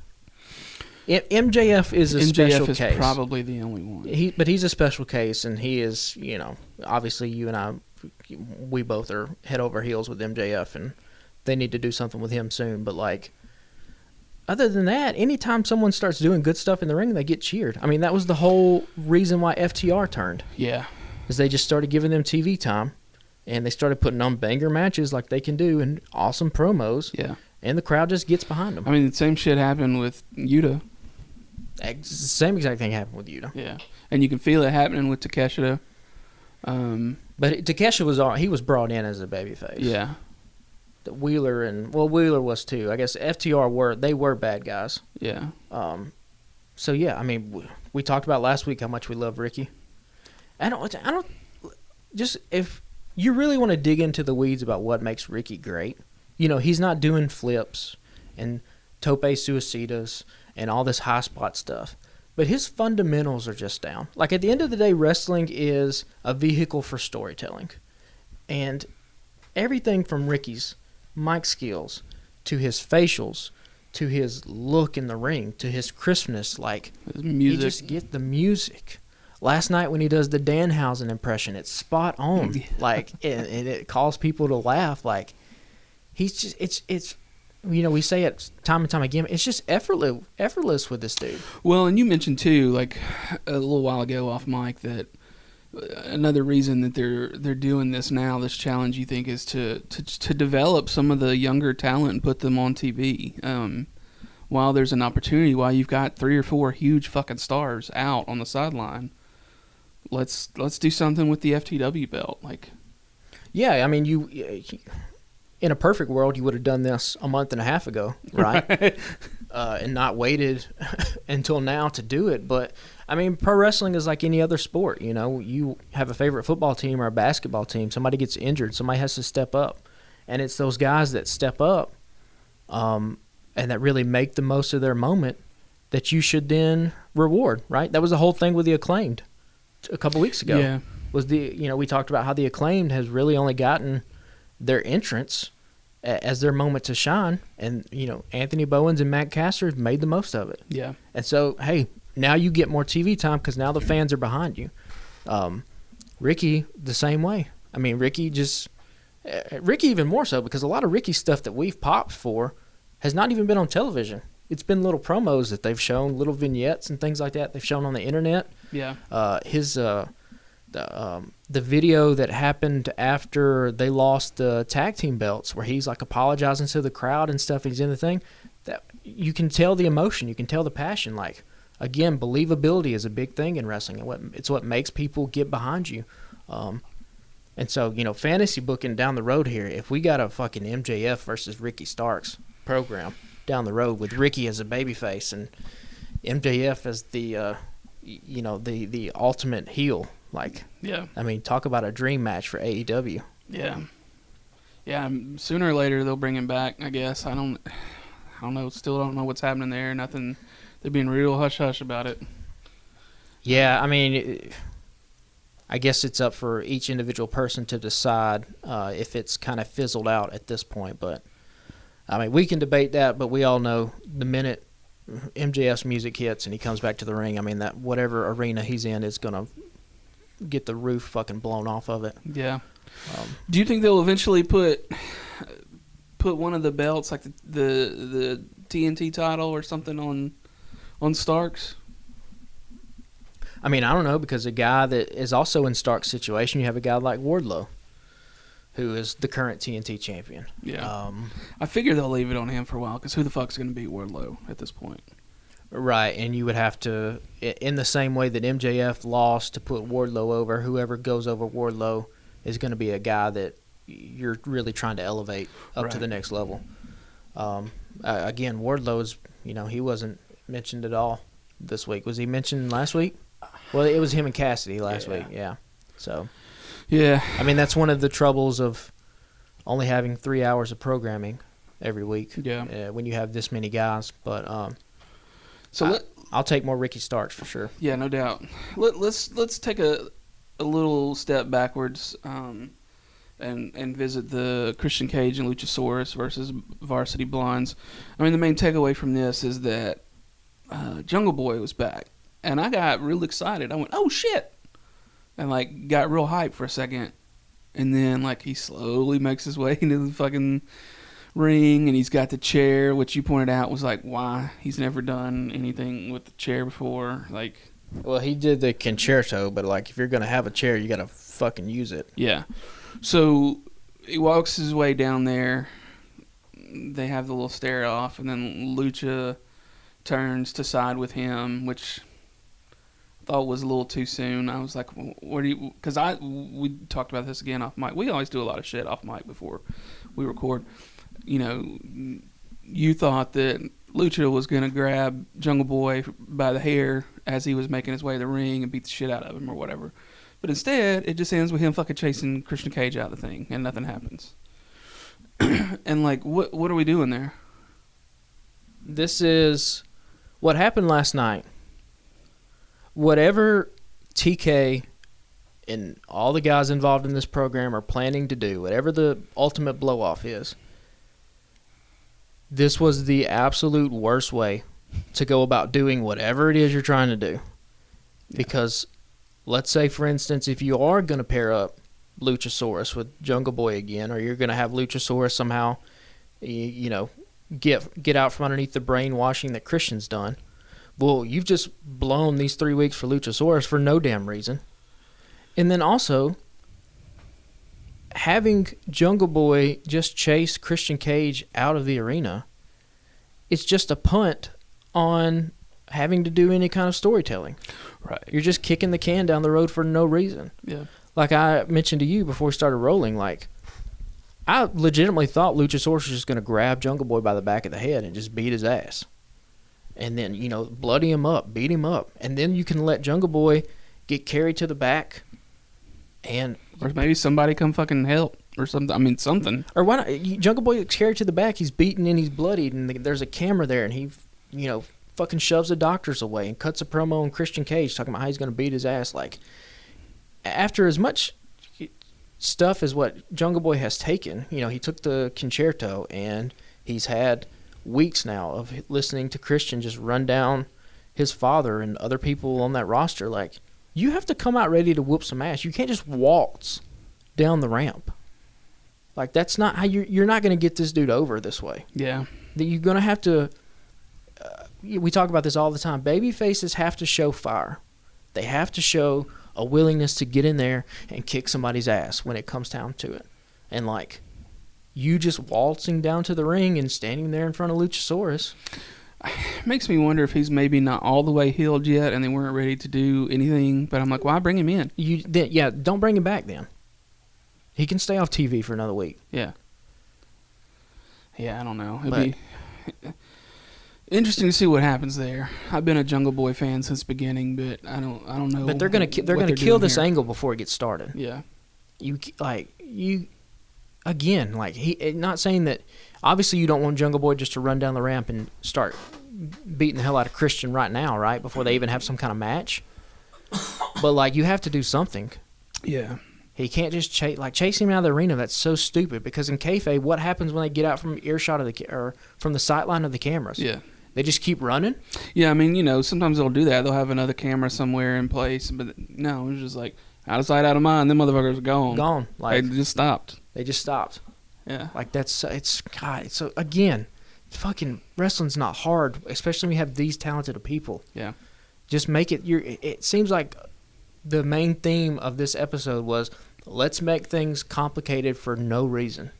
MJF is a special case. MJF is probably the only one. But he's a special case, and he is, obviously you and I, we both are head over heels with MJF, and they need to do something with him soon. But, like, other than that, anytime someone starts doing good stuff in the ring, they get cheered. I mean, that was the whole reason why FTR turned. Yeah. Is they just started giving them TV time, and they started putting on banger matches like they can do and awesome promos. Yeah. And the crowd just gets behind them. I mean, the same shit happened with Yuta. Same exact thing happened with Yuta. Yeah. And you can feel it happening with Takeshita. But Takeshita was brought in as a babyface. Yeah. Wheeler was too. I guess FTR were bad guys. Yeah. So yeah, I mean, we talked about last week how much we love Ricky. I don't. Just if you really want to dig into the weeds about what makes Ricky great, he's not doing flips and tope suicidas and all this high spot stuff. But his fundamentals are just down. Like, at the end of the day, wrestling is a vehicle for storytelling. And everything from Ricky's mic skills to his facials to his look in the ring to his crispness, like, his music. You just get the music. Last night when he does the Danhausen impression, it's spot on. Like, and it calls people to laugh. Like, he's just, it's we say it time and time again. It's just effortless with this dude. Well, and you mentioned too, like a little while ago off mic, that another reason that they're doing this now, this challenge, you think, is to develop some of the younger talent and put them on TV. While there's an opportunity, while you've got 3 or 4 huge fucking stars out on the sideline, let's do something with the FTW belt. Like, yeah, I mean, you in a perfect world, you would have done this a month and a half ago, right? And not waited until now to do it. But, I mean, pro wrestling is like any other sport. You have a favorite football team or a basketball team. Somebody gets injured. Somebody has to step up. And it's those guys that step up and that really make the most of their moment that you should then reward, right? That was the whole thing with the Acclaimed a couple weeks ago. Yeah. Was we talked about how the Acclaimed has really only gotten their entrance as their moment to shine, and Anthony Bowens and Matt Caster made the most of it. Yeah. And so, hey, now you get more TV time because now the fans are behind you. Ricky the same way. I mean, Ricky even more so, because a lot of Ricky stuff that we've popped for has not even been on television. It's been little promos that they've shown, little vignettes and things like that they've shown on the internet. Yeah. The video that happened after they lost the tag team belts, where he's like apologizing to the crowd and stuff, he's in the thing, that you can tell the emotion, you can tell the passion. Like, again, believability is a big thing in wrestling, and it's what makes people get behind you. And so, fantasy booking down the road here, if we got a fucking MJF versus Ricky Starks program down the road with Ricky as a babyface and MJF as the the ultimate heel, like, yeah, I mean, talk about a dream match for AEW. Yeah. Sooner or later they'll bring him back, I guess. I don't know. Still don't know what's happening there. Nothing. They're being real hush hush about it. Yeah, I mean, I guess it's up for each individual person to decide if it's kind of fizzled out at this point. But I mean, we can debate that, but we all know the minute MJF's music hits and he comes back to the ring, I mean, that whatever arena he's in is gonna get the roof fucking blown off of it. Yeah. Do you think they'll eventually put one of the belts, like the TNT title or something, on Starks? I mean, I don't know, because a guy that is also in Stark's situation, you have a guy like Wardlow, who is the current TNT champion. Yeah. I figure they'll leave it on him for a while, because who the fuck's going to beat Wardlow at this point? Right, and you would have to, in the same way that MJF lost to put Wardlow over, whoever goes over Wardlow is going to be a guy that you're really trying to elevate up to the next level. Again, Wardlow's, he wasn't mentioned at all this week. Was he mentioned last week? Well, it was him and Cassidy last week, yeah. So, yeah. I mean, that's one of the troubles of only having 3 hours of programming every week. Yeah. When you have this many guys, but so I'll take more Ricky Starks for sure. Yeah, no doubt. Let's take a little step backwards and visit the Christian Cage and Luchasaurus versus Varsity Blondes. I mean, the main takeaway from this is that Jungle Boy was back, and I got real excited. I went, "Oh shit!" and like got real hyped for a second, and then like he slowly makes his way into the fucking ring, and he's got the chair, which you pointed out was like, why he's never done anything with the chair before. Like, well, he did the concerto, but like, if you're gonna have a chair, you gotta fucking use it. Yeah. So he walks his way down there. They have the little stare off, and then Lucha turns to side with him, which I thought was a little too soon. I was like, what do you? Because we talked about this again off mic. We always do a lot of shit off mic before we record. You thought that Lucha was going to grab Jungle Boy by the hair as he was making his way to the ring and beat the shit out of him or whatever. But instead, it just ends with him fucking chasing Christian Cage out of the thing, and nothing happens. And, like, what are we doing there? This is what happened last night. Whatever TK and all the guys involved in this program are planning to do, whatever the ultimate blow-off is, this was the absolute worst way to go about doing whatever it is you're trying to do. Yeah. Because, let's say, for instance, if you are going to pair up Luchasaurus with Jungle Boy again, or you're going to have Luchasaurus somehow, get out from underneath the brainwashing that Christian's done, well, you've just blown these 3 weeks for Luchasaurus for no damn reason. And then also, having Jungle Boy just chase Christian Cage out of the arena, it's just a punt on having to do any kind of storytelling. Right. You're just kicking the can down the road for no reason. Yeah. Like I mentioned to you before we started rolling, like, I legitimately thought Luchasaurus was just going to grab Jungle Boy by the back of the head and just beat his ass. And then, bloody him up, beat him up. And then you can let Jungle Boy get carried to the back. Or maybe somebody come fucking help or something. I mean, something. Or why not? Jungle Boy gets carried to the back. He's beaten and he's bloodied. And there's a camera there. And he, fucking shoves the doctors away and cuts a promo on Christian Cage talking about how he's going to beat his ass. Like, after as much stuff as what Jungle Boy has taken, he took the concerto and he's had weeks now of listening to Christian just run down his father and other people on that roster. Like, you have to come out ready to whoop some ass. You can't just waltz down the ramp. Like, that's not how you're not going to get this dude over this way. Yeah. That you're going to have to. We talk about this all the time. Baby faces have to show fire. They have to show a willingness to get in there and kick somebody's ass when it comes down to it. And, like, you just waltzing down to the ring and standing there in front of Luchasaurus. Makes me wonder if he's maybe not all the way healed yet and they weren't ready to do anything. But I'm like, why bring him in? Don't bring him back then. He can stay off TV for another week. Yeah. Yeah, I don't know. It'd be interesting to see what happens there. I've been a Jungle Boy fan since the beginning, but I don't know. But they're gonna kill this angle before it gets started. Yeah. Not saying that. Obviously, you don't want Jungle Boy just to run down the ramp and start beating the hell out of Christian right now, right? Before they even have some kind of match. But, like, you have to do something. Yeah. He can't just chase him out of the arena. That's so stupid. Because in kayfabe, what happens when they get out from earshot of or from the sightline of the cameras? Yeah. They just keep running? Yeah, I mean, sometimes they'll do that. They'll have another camera somewhere in place. But, no, it's just like, out of sight, out of mind. Them motherfuckers are gone. Gone. Like, they just stopped. Yeah. Like, again, fucking wrestling's not hard, especially when you have these talented people. Yeah. Just make it, it seems like the main theme of this episode was, let's make things complicated for no reason.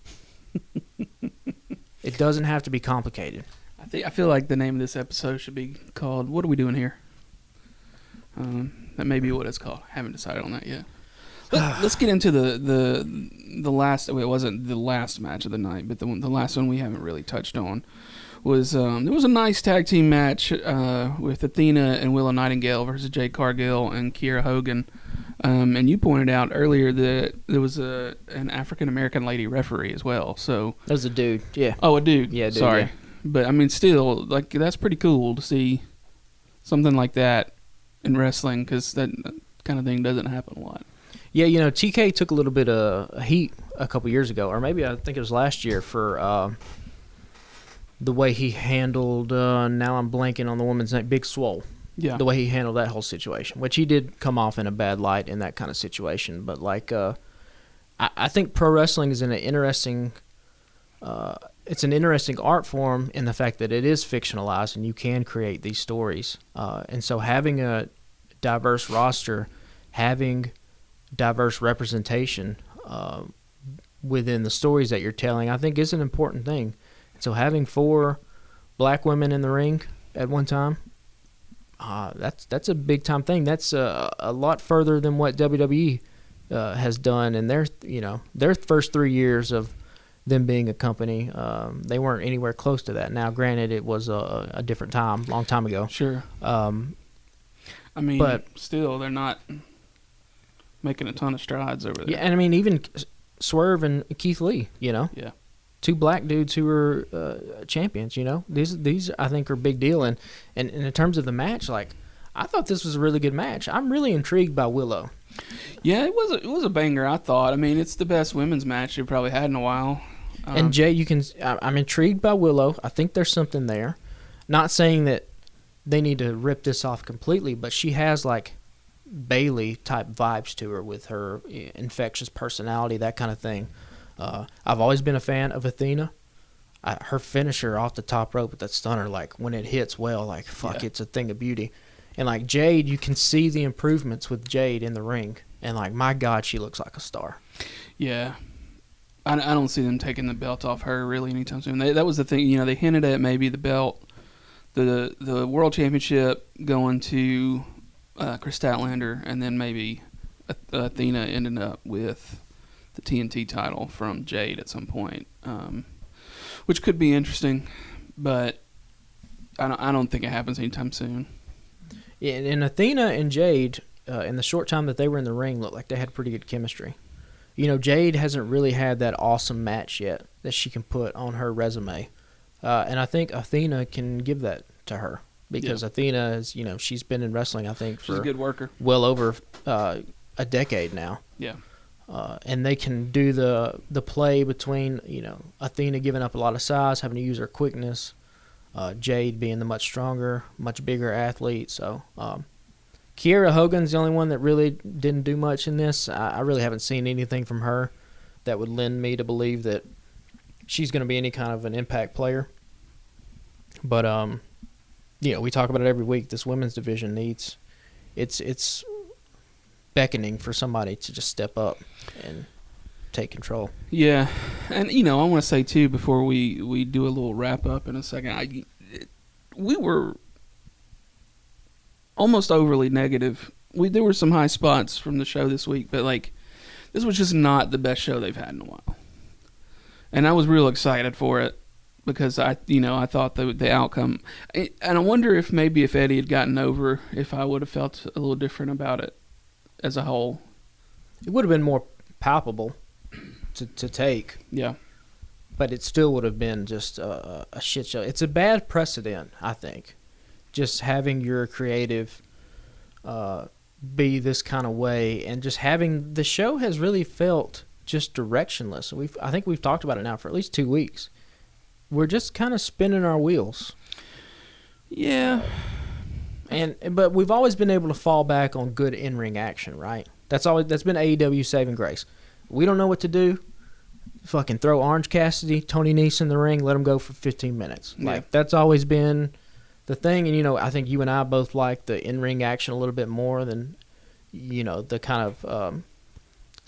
It doesn't have to be complicated. I feel like the name of this episode should be called, What Are We Doing Here? That may be what it's called. Haven't decided on that yet. Let's get into the last. Well, it wasn't the last match of the night, but the last one we haven't really touched on was there was a nice tag team match with Athena and Willow Nightingale versus Jade Cargill and Kiera Hogan. And you pointed out earlier that there was an African American lady referee as well. So that was a dude. Yeah. Oh, a dude. Yeah. Dude, sorry, yeah. But I mean, still, like, that's pretty cool to see something like that in wrestling, because that kind of thing doesn't happen a lot. Yeah, TK took a little bit of heat a couple years ago, or maybe I think it was last year, for the way he handled, now I'm blanking on the woman's name, Big Swole. Yeah. The way he handled that whole situation, which he did come off in a bad light in that kind of situation. But, like, I think pro wrestling is an interesting art form in the fact that it is fictionalized and you can create these stories. And so having a diverse roster, having diverse representation within the stories that you're telling, I think is an important thing. So having 4 black women in the ring at one time, that's a big time thing. That's a lot further than what WWE has done in their first 3 years of them being a company. They weren't anywhere close to that. Now, granted, it was a different time, long time ago. Sure. I mean, but still, they're not making a ton of strides over there. Yeah, and I mean, even Swerve and Keith Lee, Yeah. 2 black dudes who were champions, These I think are a big deal. And in terms of the match, like, I thought this was a really good match. I'm really intrigued by Willow. Yeah, it was a banger, I thought. I mean, it's the best women's match they've probably had in a while. And Jay, I'm intrigued by Willow. I think there's something there. Not saying that they need to rip this off completely, but she has, like, Bailey type vibes to her with her infectious personality, that kind of thing. I've always been a fan of Athena. Her finisher off the top rope with that stunner, like, when it hits well, like, fuck, It's a thing of beauty. And, like, Jade, you can see the improvements with Jade in the ring. And, like, my God, she looks like a star. Yeah. I don't see them taking the belt off her really anytime soon. That was the thing, they hinted at maybe the belt, the World Championship going to Chris Statlander, and then maybe Athena ending up with the TNT title from Jade at some point, which could be interesting, but I don't think it happens anytime soon. Yeah, and Athena and Jade, in the short time that they were in the ring, looked like they had pretty good chemistry. Jade hasn't really had that awesome match yet that she can put on her resume, and I think Athena can give that to her, because Athena is, she's been in wrestling, I think, she's a good worker, well over a decade now. Yeah. And they can do the play between, Athena giving up a lot of size, having to use her quickness, Jade being the much stronger, much bigger athlete. So Kiera Hogan's the only one that really didn't do much in this. I really haven't seen anything from her that would lend me to believe that she's going to be any kind of an impact player. But, we talk about it every week. This women's division needs it's beckoning for somebody to just step up and take control. Yeah, and I want to say too before we do a little wrap up in a second, we were almost overly negative. There were some high spots from the show this week, but this was just not the best show they've had in a while, and I was real excited for it because I thought the outcome, and I wonder if maybe if Eddie had gotten over, if I would have felt a little different about it as a whole. It would have been more palpable to take. Yeah. But it still would have been just a shit show. It's a bad precedent, I think, just having your creative be this kind of way, and just having the show has really felt just directionless. I think we've talked about it now for at least 2 weeks. We're just kind of spinning our wheels. Yeah. But we've always been able to fall back on good in-ring action, right? That's been AEW's saving grace. We don't know what to do. Fucking throw Orange Cassidy, Tony Nese in the ring, let them go for 15 minutes. Yeah. That's always been the thing. And, I think you and I both like the in-ring action a little bit more than, the kind of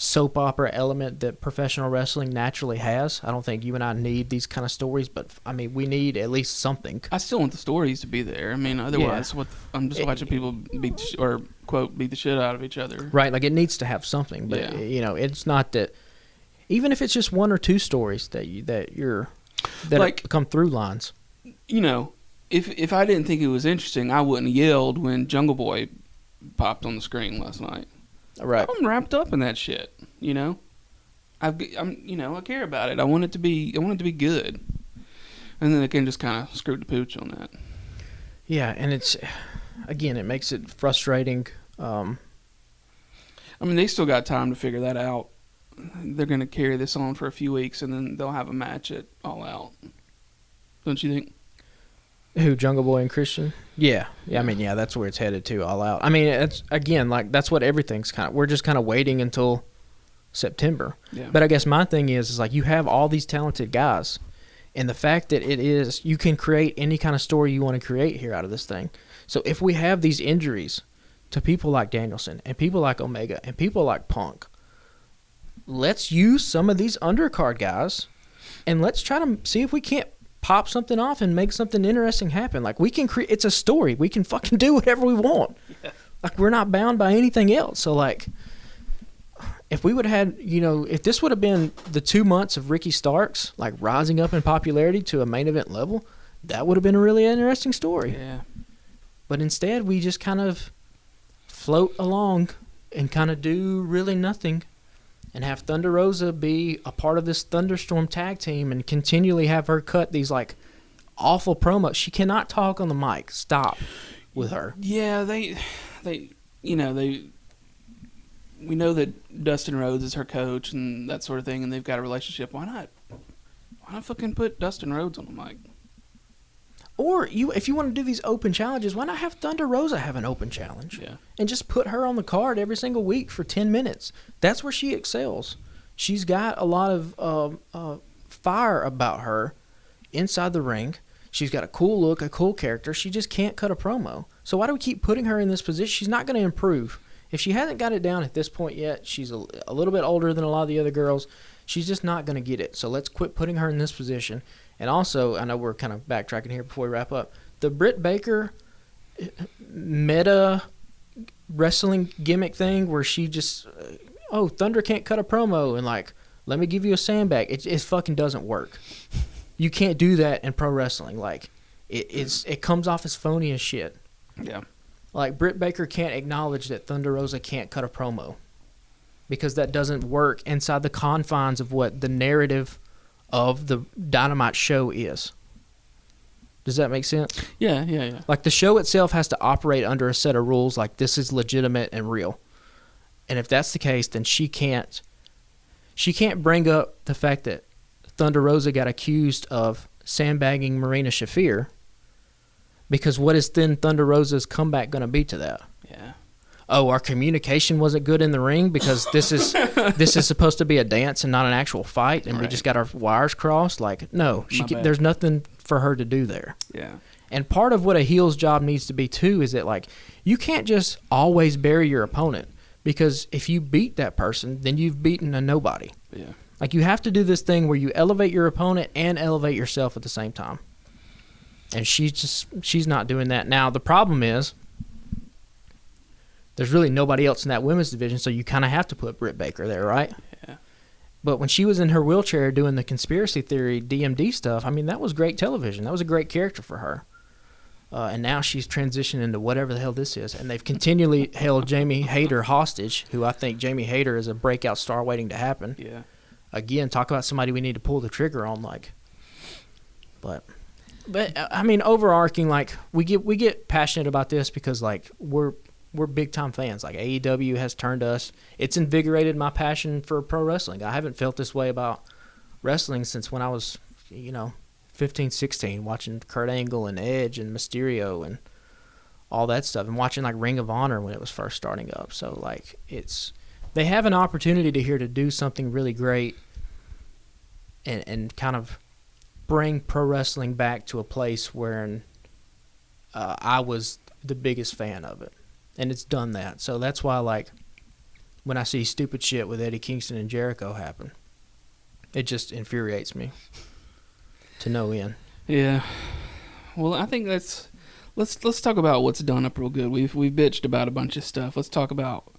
soap opera element that professional wrestling naturally has. I don't think you and I need these kind of stories, but, we need at least something. I still want the stories to be there. Otherwise, I'm just watching people beat the shit out of each other. Right, it needs to have something. But, it's not that... Even if it's just 1 or 2 stories that come through lines. If I didn't think it was interesting, I wouldn't have yelled when Jungle Boy popped on the screen last night. Right. I'm wrapped up in that shit. I care about it. I want it to be good. And then they can just kind of screw the pooch on that. Yeah, and it makes it frustrating. They still got time to figure that out. They're going to carry this on for a few weeks, and then they'll have a match at All Out. Don't you think? Who, Jungle Boy and Christian? Yeah. That's where it's headed to, All Out. It's again, that's what everything's kind of. We're just kind of waiting until September. Yeah. But I guess my thing is you have all these talented guys, and the fact that you can create any kind of story you want to create here out of this thing. So if we have these injuries to people like Danielson and people like Omega and people like Punk, let's use some of these undercard guys, and let's try to see if we can't pop something off and make something interesting happen. We can create. It's a story. We can fucking do whatever we want. Yeah. We're not bound by anything else. So if we would have had, if this would have been the 2 months of Ricky Starks rising up in popularity to a main event level, that would have been a really interesting story. Yeah. But instead, we just kind of float along and kind of do really nothing. And have Thunder Rosa be a part of this Thunderstorm tag team and continually have her cut these awful promos. She cannot talk on the mic. Stop with her. Yeah, we know that Dustin Rhodes is her coach and that sort of thing, and they've got a relationship. Why not fucking put Dustin Rhodes on the mic? Or if you want to do these open challenges, why not have Thunder Rosa have an open challenge? Yeah. And just put her on the card every single week for 10 minutes. That's where she excels. She's got a lot of fire about her inside the ring. She's got a cool look, a cool character. She just can't cut a promo. So why do we keep putting her in this position? She's not going to improve. If she hasn't got it down at this point yet, she's a little bit older than a lot of the other girls. She's just not going to get it. So let's quit putting her in this position. And also, I know we're kind of backtracking here before we wrap up. The Britt Baker meta wrestling gimmick thing where she just, Thunder can't cut a promo and let me give you a sandbag. It fucking doesn't work. You can't do that in pro wrestling. It comes off as phony as shit. Yeah. Britt Baker can't acknowledge that Thunder Rosa can't cut a promo because that doesn't work inside the confines of what the narrative of the Dynamite show is. Does that make sense? Yeah. The show itself has to operate under a set of rules this is legitimate and real. And if that's the case, then she can't bring up the fact that Thunder Rosa got accused of sandbagging Marina Shafir, because what is then Thunder Rosa's comeback going to be to that? Yeah. oh, our communication wasn't good in the ring because this is supposed to be a dance and not an actual fight, and we just got our wires crossed. Like, no, there's nothing for her to do there. Yeah. And part of what a heel's job needs to be too is that, like, you can't just always bury your opponent, because if you beat that person, then you've beaten a nobody. Yeah. Like, you have to do this thing where you elevate your opponent and elevate yourself at the same time. And she's not doing that. Now, the problem is there's really nobody else in that women's division, so you kind of have to put Britt Baker there, right? Yeah. But when she was in her wheelchair doing the conspiracy theory DMD stuff, I mean, that was great television. That was a great character for her. And now she's transitioned into whatever the hell this is. And they've continually held Jamie Hayter hostage, who I think Jamie Hayter is a breakout star waiting to happen. Yeah. Again, talk about somebody we need to pull the trigger on, like. But I mean, overarching, like, we get passionate about this because, like, we're big time fans. Like, AEW has turned us. It's invigorated my passion for pro wrestling. I haven't felt this way about wrestling since when I was, 15, 16, watching Kurt Angle and Edge and Mysterio and all that stuff, and watching, like, Ring of Honor when it was first starting up. So, like, they have an opportunity to do something really great and kind of bring pro wrestling back to a place where I was the biggest fan of it. And it's done that. So that's why, like, when I see stupid shit with Eddie Kingston and Jericho happen, it just infuriates me to no end. Yeah. Well, I think let's talk about what's done up real good. We've bitched about a bunch of stuff. Let's talk about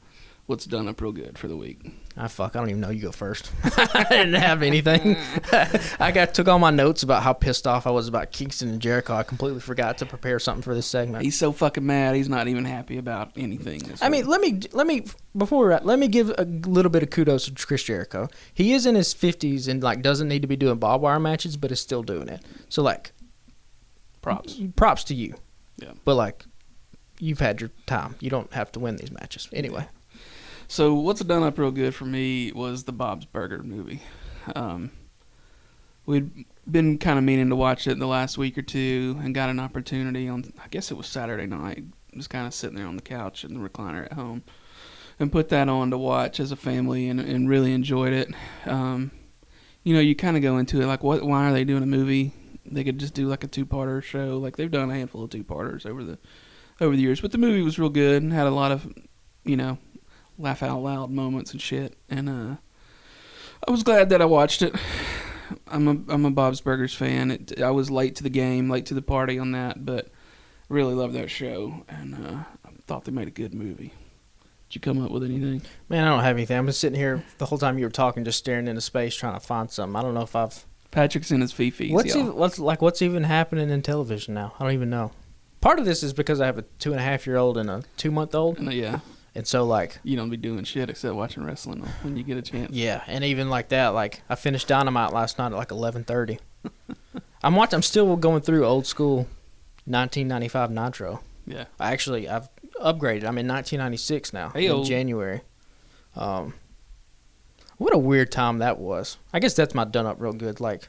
what's done up real good for the week. I don't even know. You go first. I didn't have anything. I took all my notes about how pissed off I was about Kingston and Jericho. I completely forgot to prepare something for this segment. He's so fucking mad. He's not even happy about anything. I mean, let me before we're at, let me give a little bit of kudos to Chris Jericho. He is in his 50s and, like, doesn't need to be doing barbed wire matches, but is still doing it. So, like, props to you. Yeah. But, like, you've had your time. You don't have to win these matches anyway. So what's done up real good for me was the Bob's Burger movie. We'd been kind of meaning to watch it the last week or two and got an opportunity on, I guess it was Saturday night, just kind of sitting there on the couch in the recliner at home and put that on to watch as a family and really enjoyed it. You kind of go into it like, why are they doing a movie? They could just do like a two-parter show. Like, they've done a handful of two-parters over the years. But the movie was real good and had a lot of, laugh out loud moments and shit, and I was glad that I watched it. I'm a Bob's Burgers fan. I was late to the game, late to the party on that, but really loved that show, and I thought they made a good movie. Did you come up with anything? Man, I don't have anything. I'm just sitting here the whole time you were talking, just staring into space, trying to find something. I don't know if I've. Patrick's in his fifis. What's even happening in television now? I don't even know. Part of this is because I have a 2.5-year-old and a 2-month-old. Yeah. And so, like... You don't be doing shit except watching wrestling when you get a chance. Yeah, and even like that, like, I finished Dynamite last night at like 11:30. I'm still going through old school 1995 Nitro. Yeah. I've upgraded. I'm in 1996 now, in January. What a weird time that was. I guess that's my done up real good, like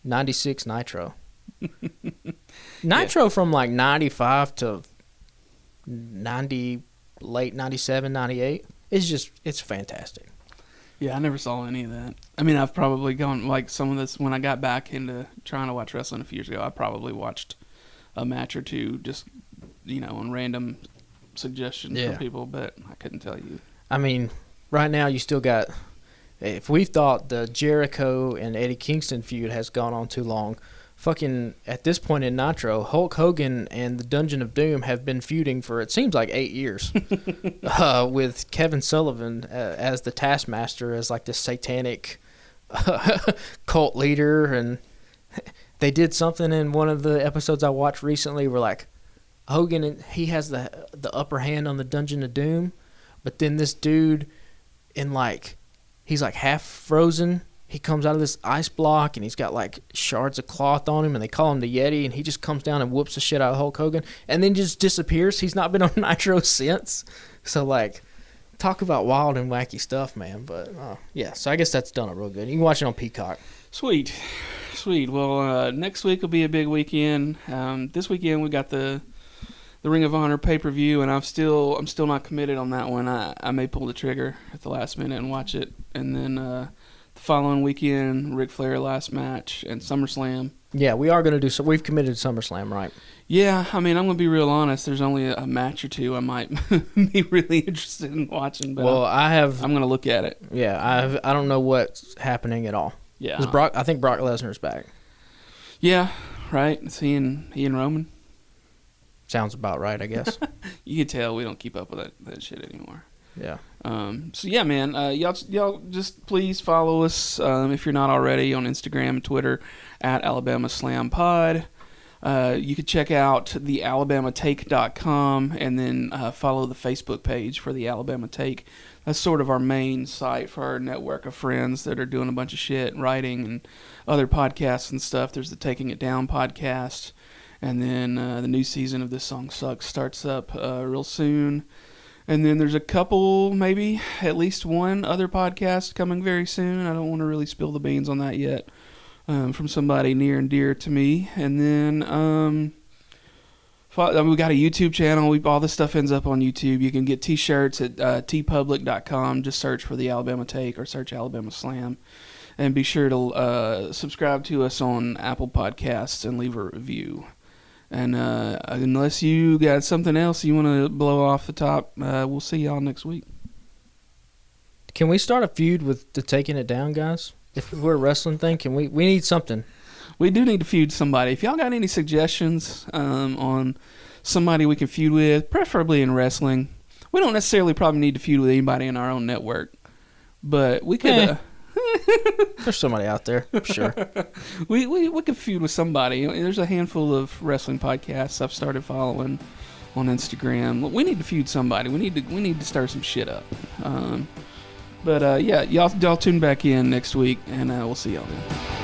96 Nitro. Nitro from like 95 to 90... late 97, 98. It's fantastic. Yeah, I never saw any of that. I mean, I've probably gone, like, some of this, when I got back into trying to watch wrestling a few years ago, I probably watched a match or two just, on random suggestions from people, but I couldn't tell you. I mean, right now you still got, if we thought the Jericho and Eddie Kingston feud has gone on too long, fucking, at this point in Nitro, Hulk Hogan and the Dungeon of Doom have been feuding for, it seems like, 8 years. With Kevin Sullivan as the Taskmaster, as like this satanic cult leader. And they did something in one of the episodes I watched recently where, like, Hogan, he has the upper hand on the Dungeon of Doom. But then this dude, he's like half frozen. He comes out of this ice block, and he's got, like, shards of cloth on him, and they call him the Yeti, and he just comes down and whoops the shit out of Hulk Hogan, and then just disappears. He's not been on Nitro since. So, like, talk about wild and wacky stuff, man. But, yeah, so I guess that's done it real good. You can watch it on Peacock. Sweet. Well, next week will be a big weekend. This weekend we got the the Ring of Honor pay-per-view, and I'm still not committed on that one. I may pull the trigger at the last minute and watch it, and then the following weekend, Ric Flair last match and SummerSlam. Yeah, we are going to do so. We've committed to SummerSlam, right? Yeah, I mean, I'm going to be real honest. There's only a match or two I might be really interested in watching, but well, I'm going to look at it. Yeah, I don't know what's happening at all. Yeah, I think Brock Lesnar's back. Yeah, right. Is he and Roman? Sounds about right, I guess. You can tell we don't keep up with that shit anymore. Yeah. So yeah, man, y'all just please follow us if you're not already on Instagram and Twitter at Alabama Slam Pod. You can check out the alabamatake.com and then follow the Facebook page for the Alabama Take. That's sort of our main site for our network of friends that are doing a bunch of shit, writing and other podcasts and stuff. There's the Taking It Down podcast, and then the new season of This Song Sucks starts up real soon. And then there's a couple, maybe at least one other podcast coming very soon. I don't want to really spill the beans on that yet. From somebody near and dear to me. And then we got a YouTube channel. All this stuff ends up on YouTube. You can get t-shirts at tpublic.com. Just search for the Alabama Take or search Alabama Slam. And be sure to subscribe to us on Apple Podcasts and leave a review. And unless you got something else you want to blow off the top, we'll see y'all next week. Can we start a feud with the Taking It Down guys? If we're a wrestling thing, we need something. We do need to feud somebody. If y'all got any suggestions on somebody we can feud with, preferably in wrestling, we don't necessarily probably need to feud with anybody in our own network, but we could. There's somebody out there, I'm sure. we could feud with somebody. There's a handful of wrestling podcasts I've started following on Instagram. We need to feud somebody. We need to stir some shit up. But yeah, y'all tune back in next week, and we'll see y'all then.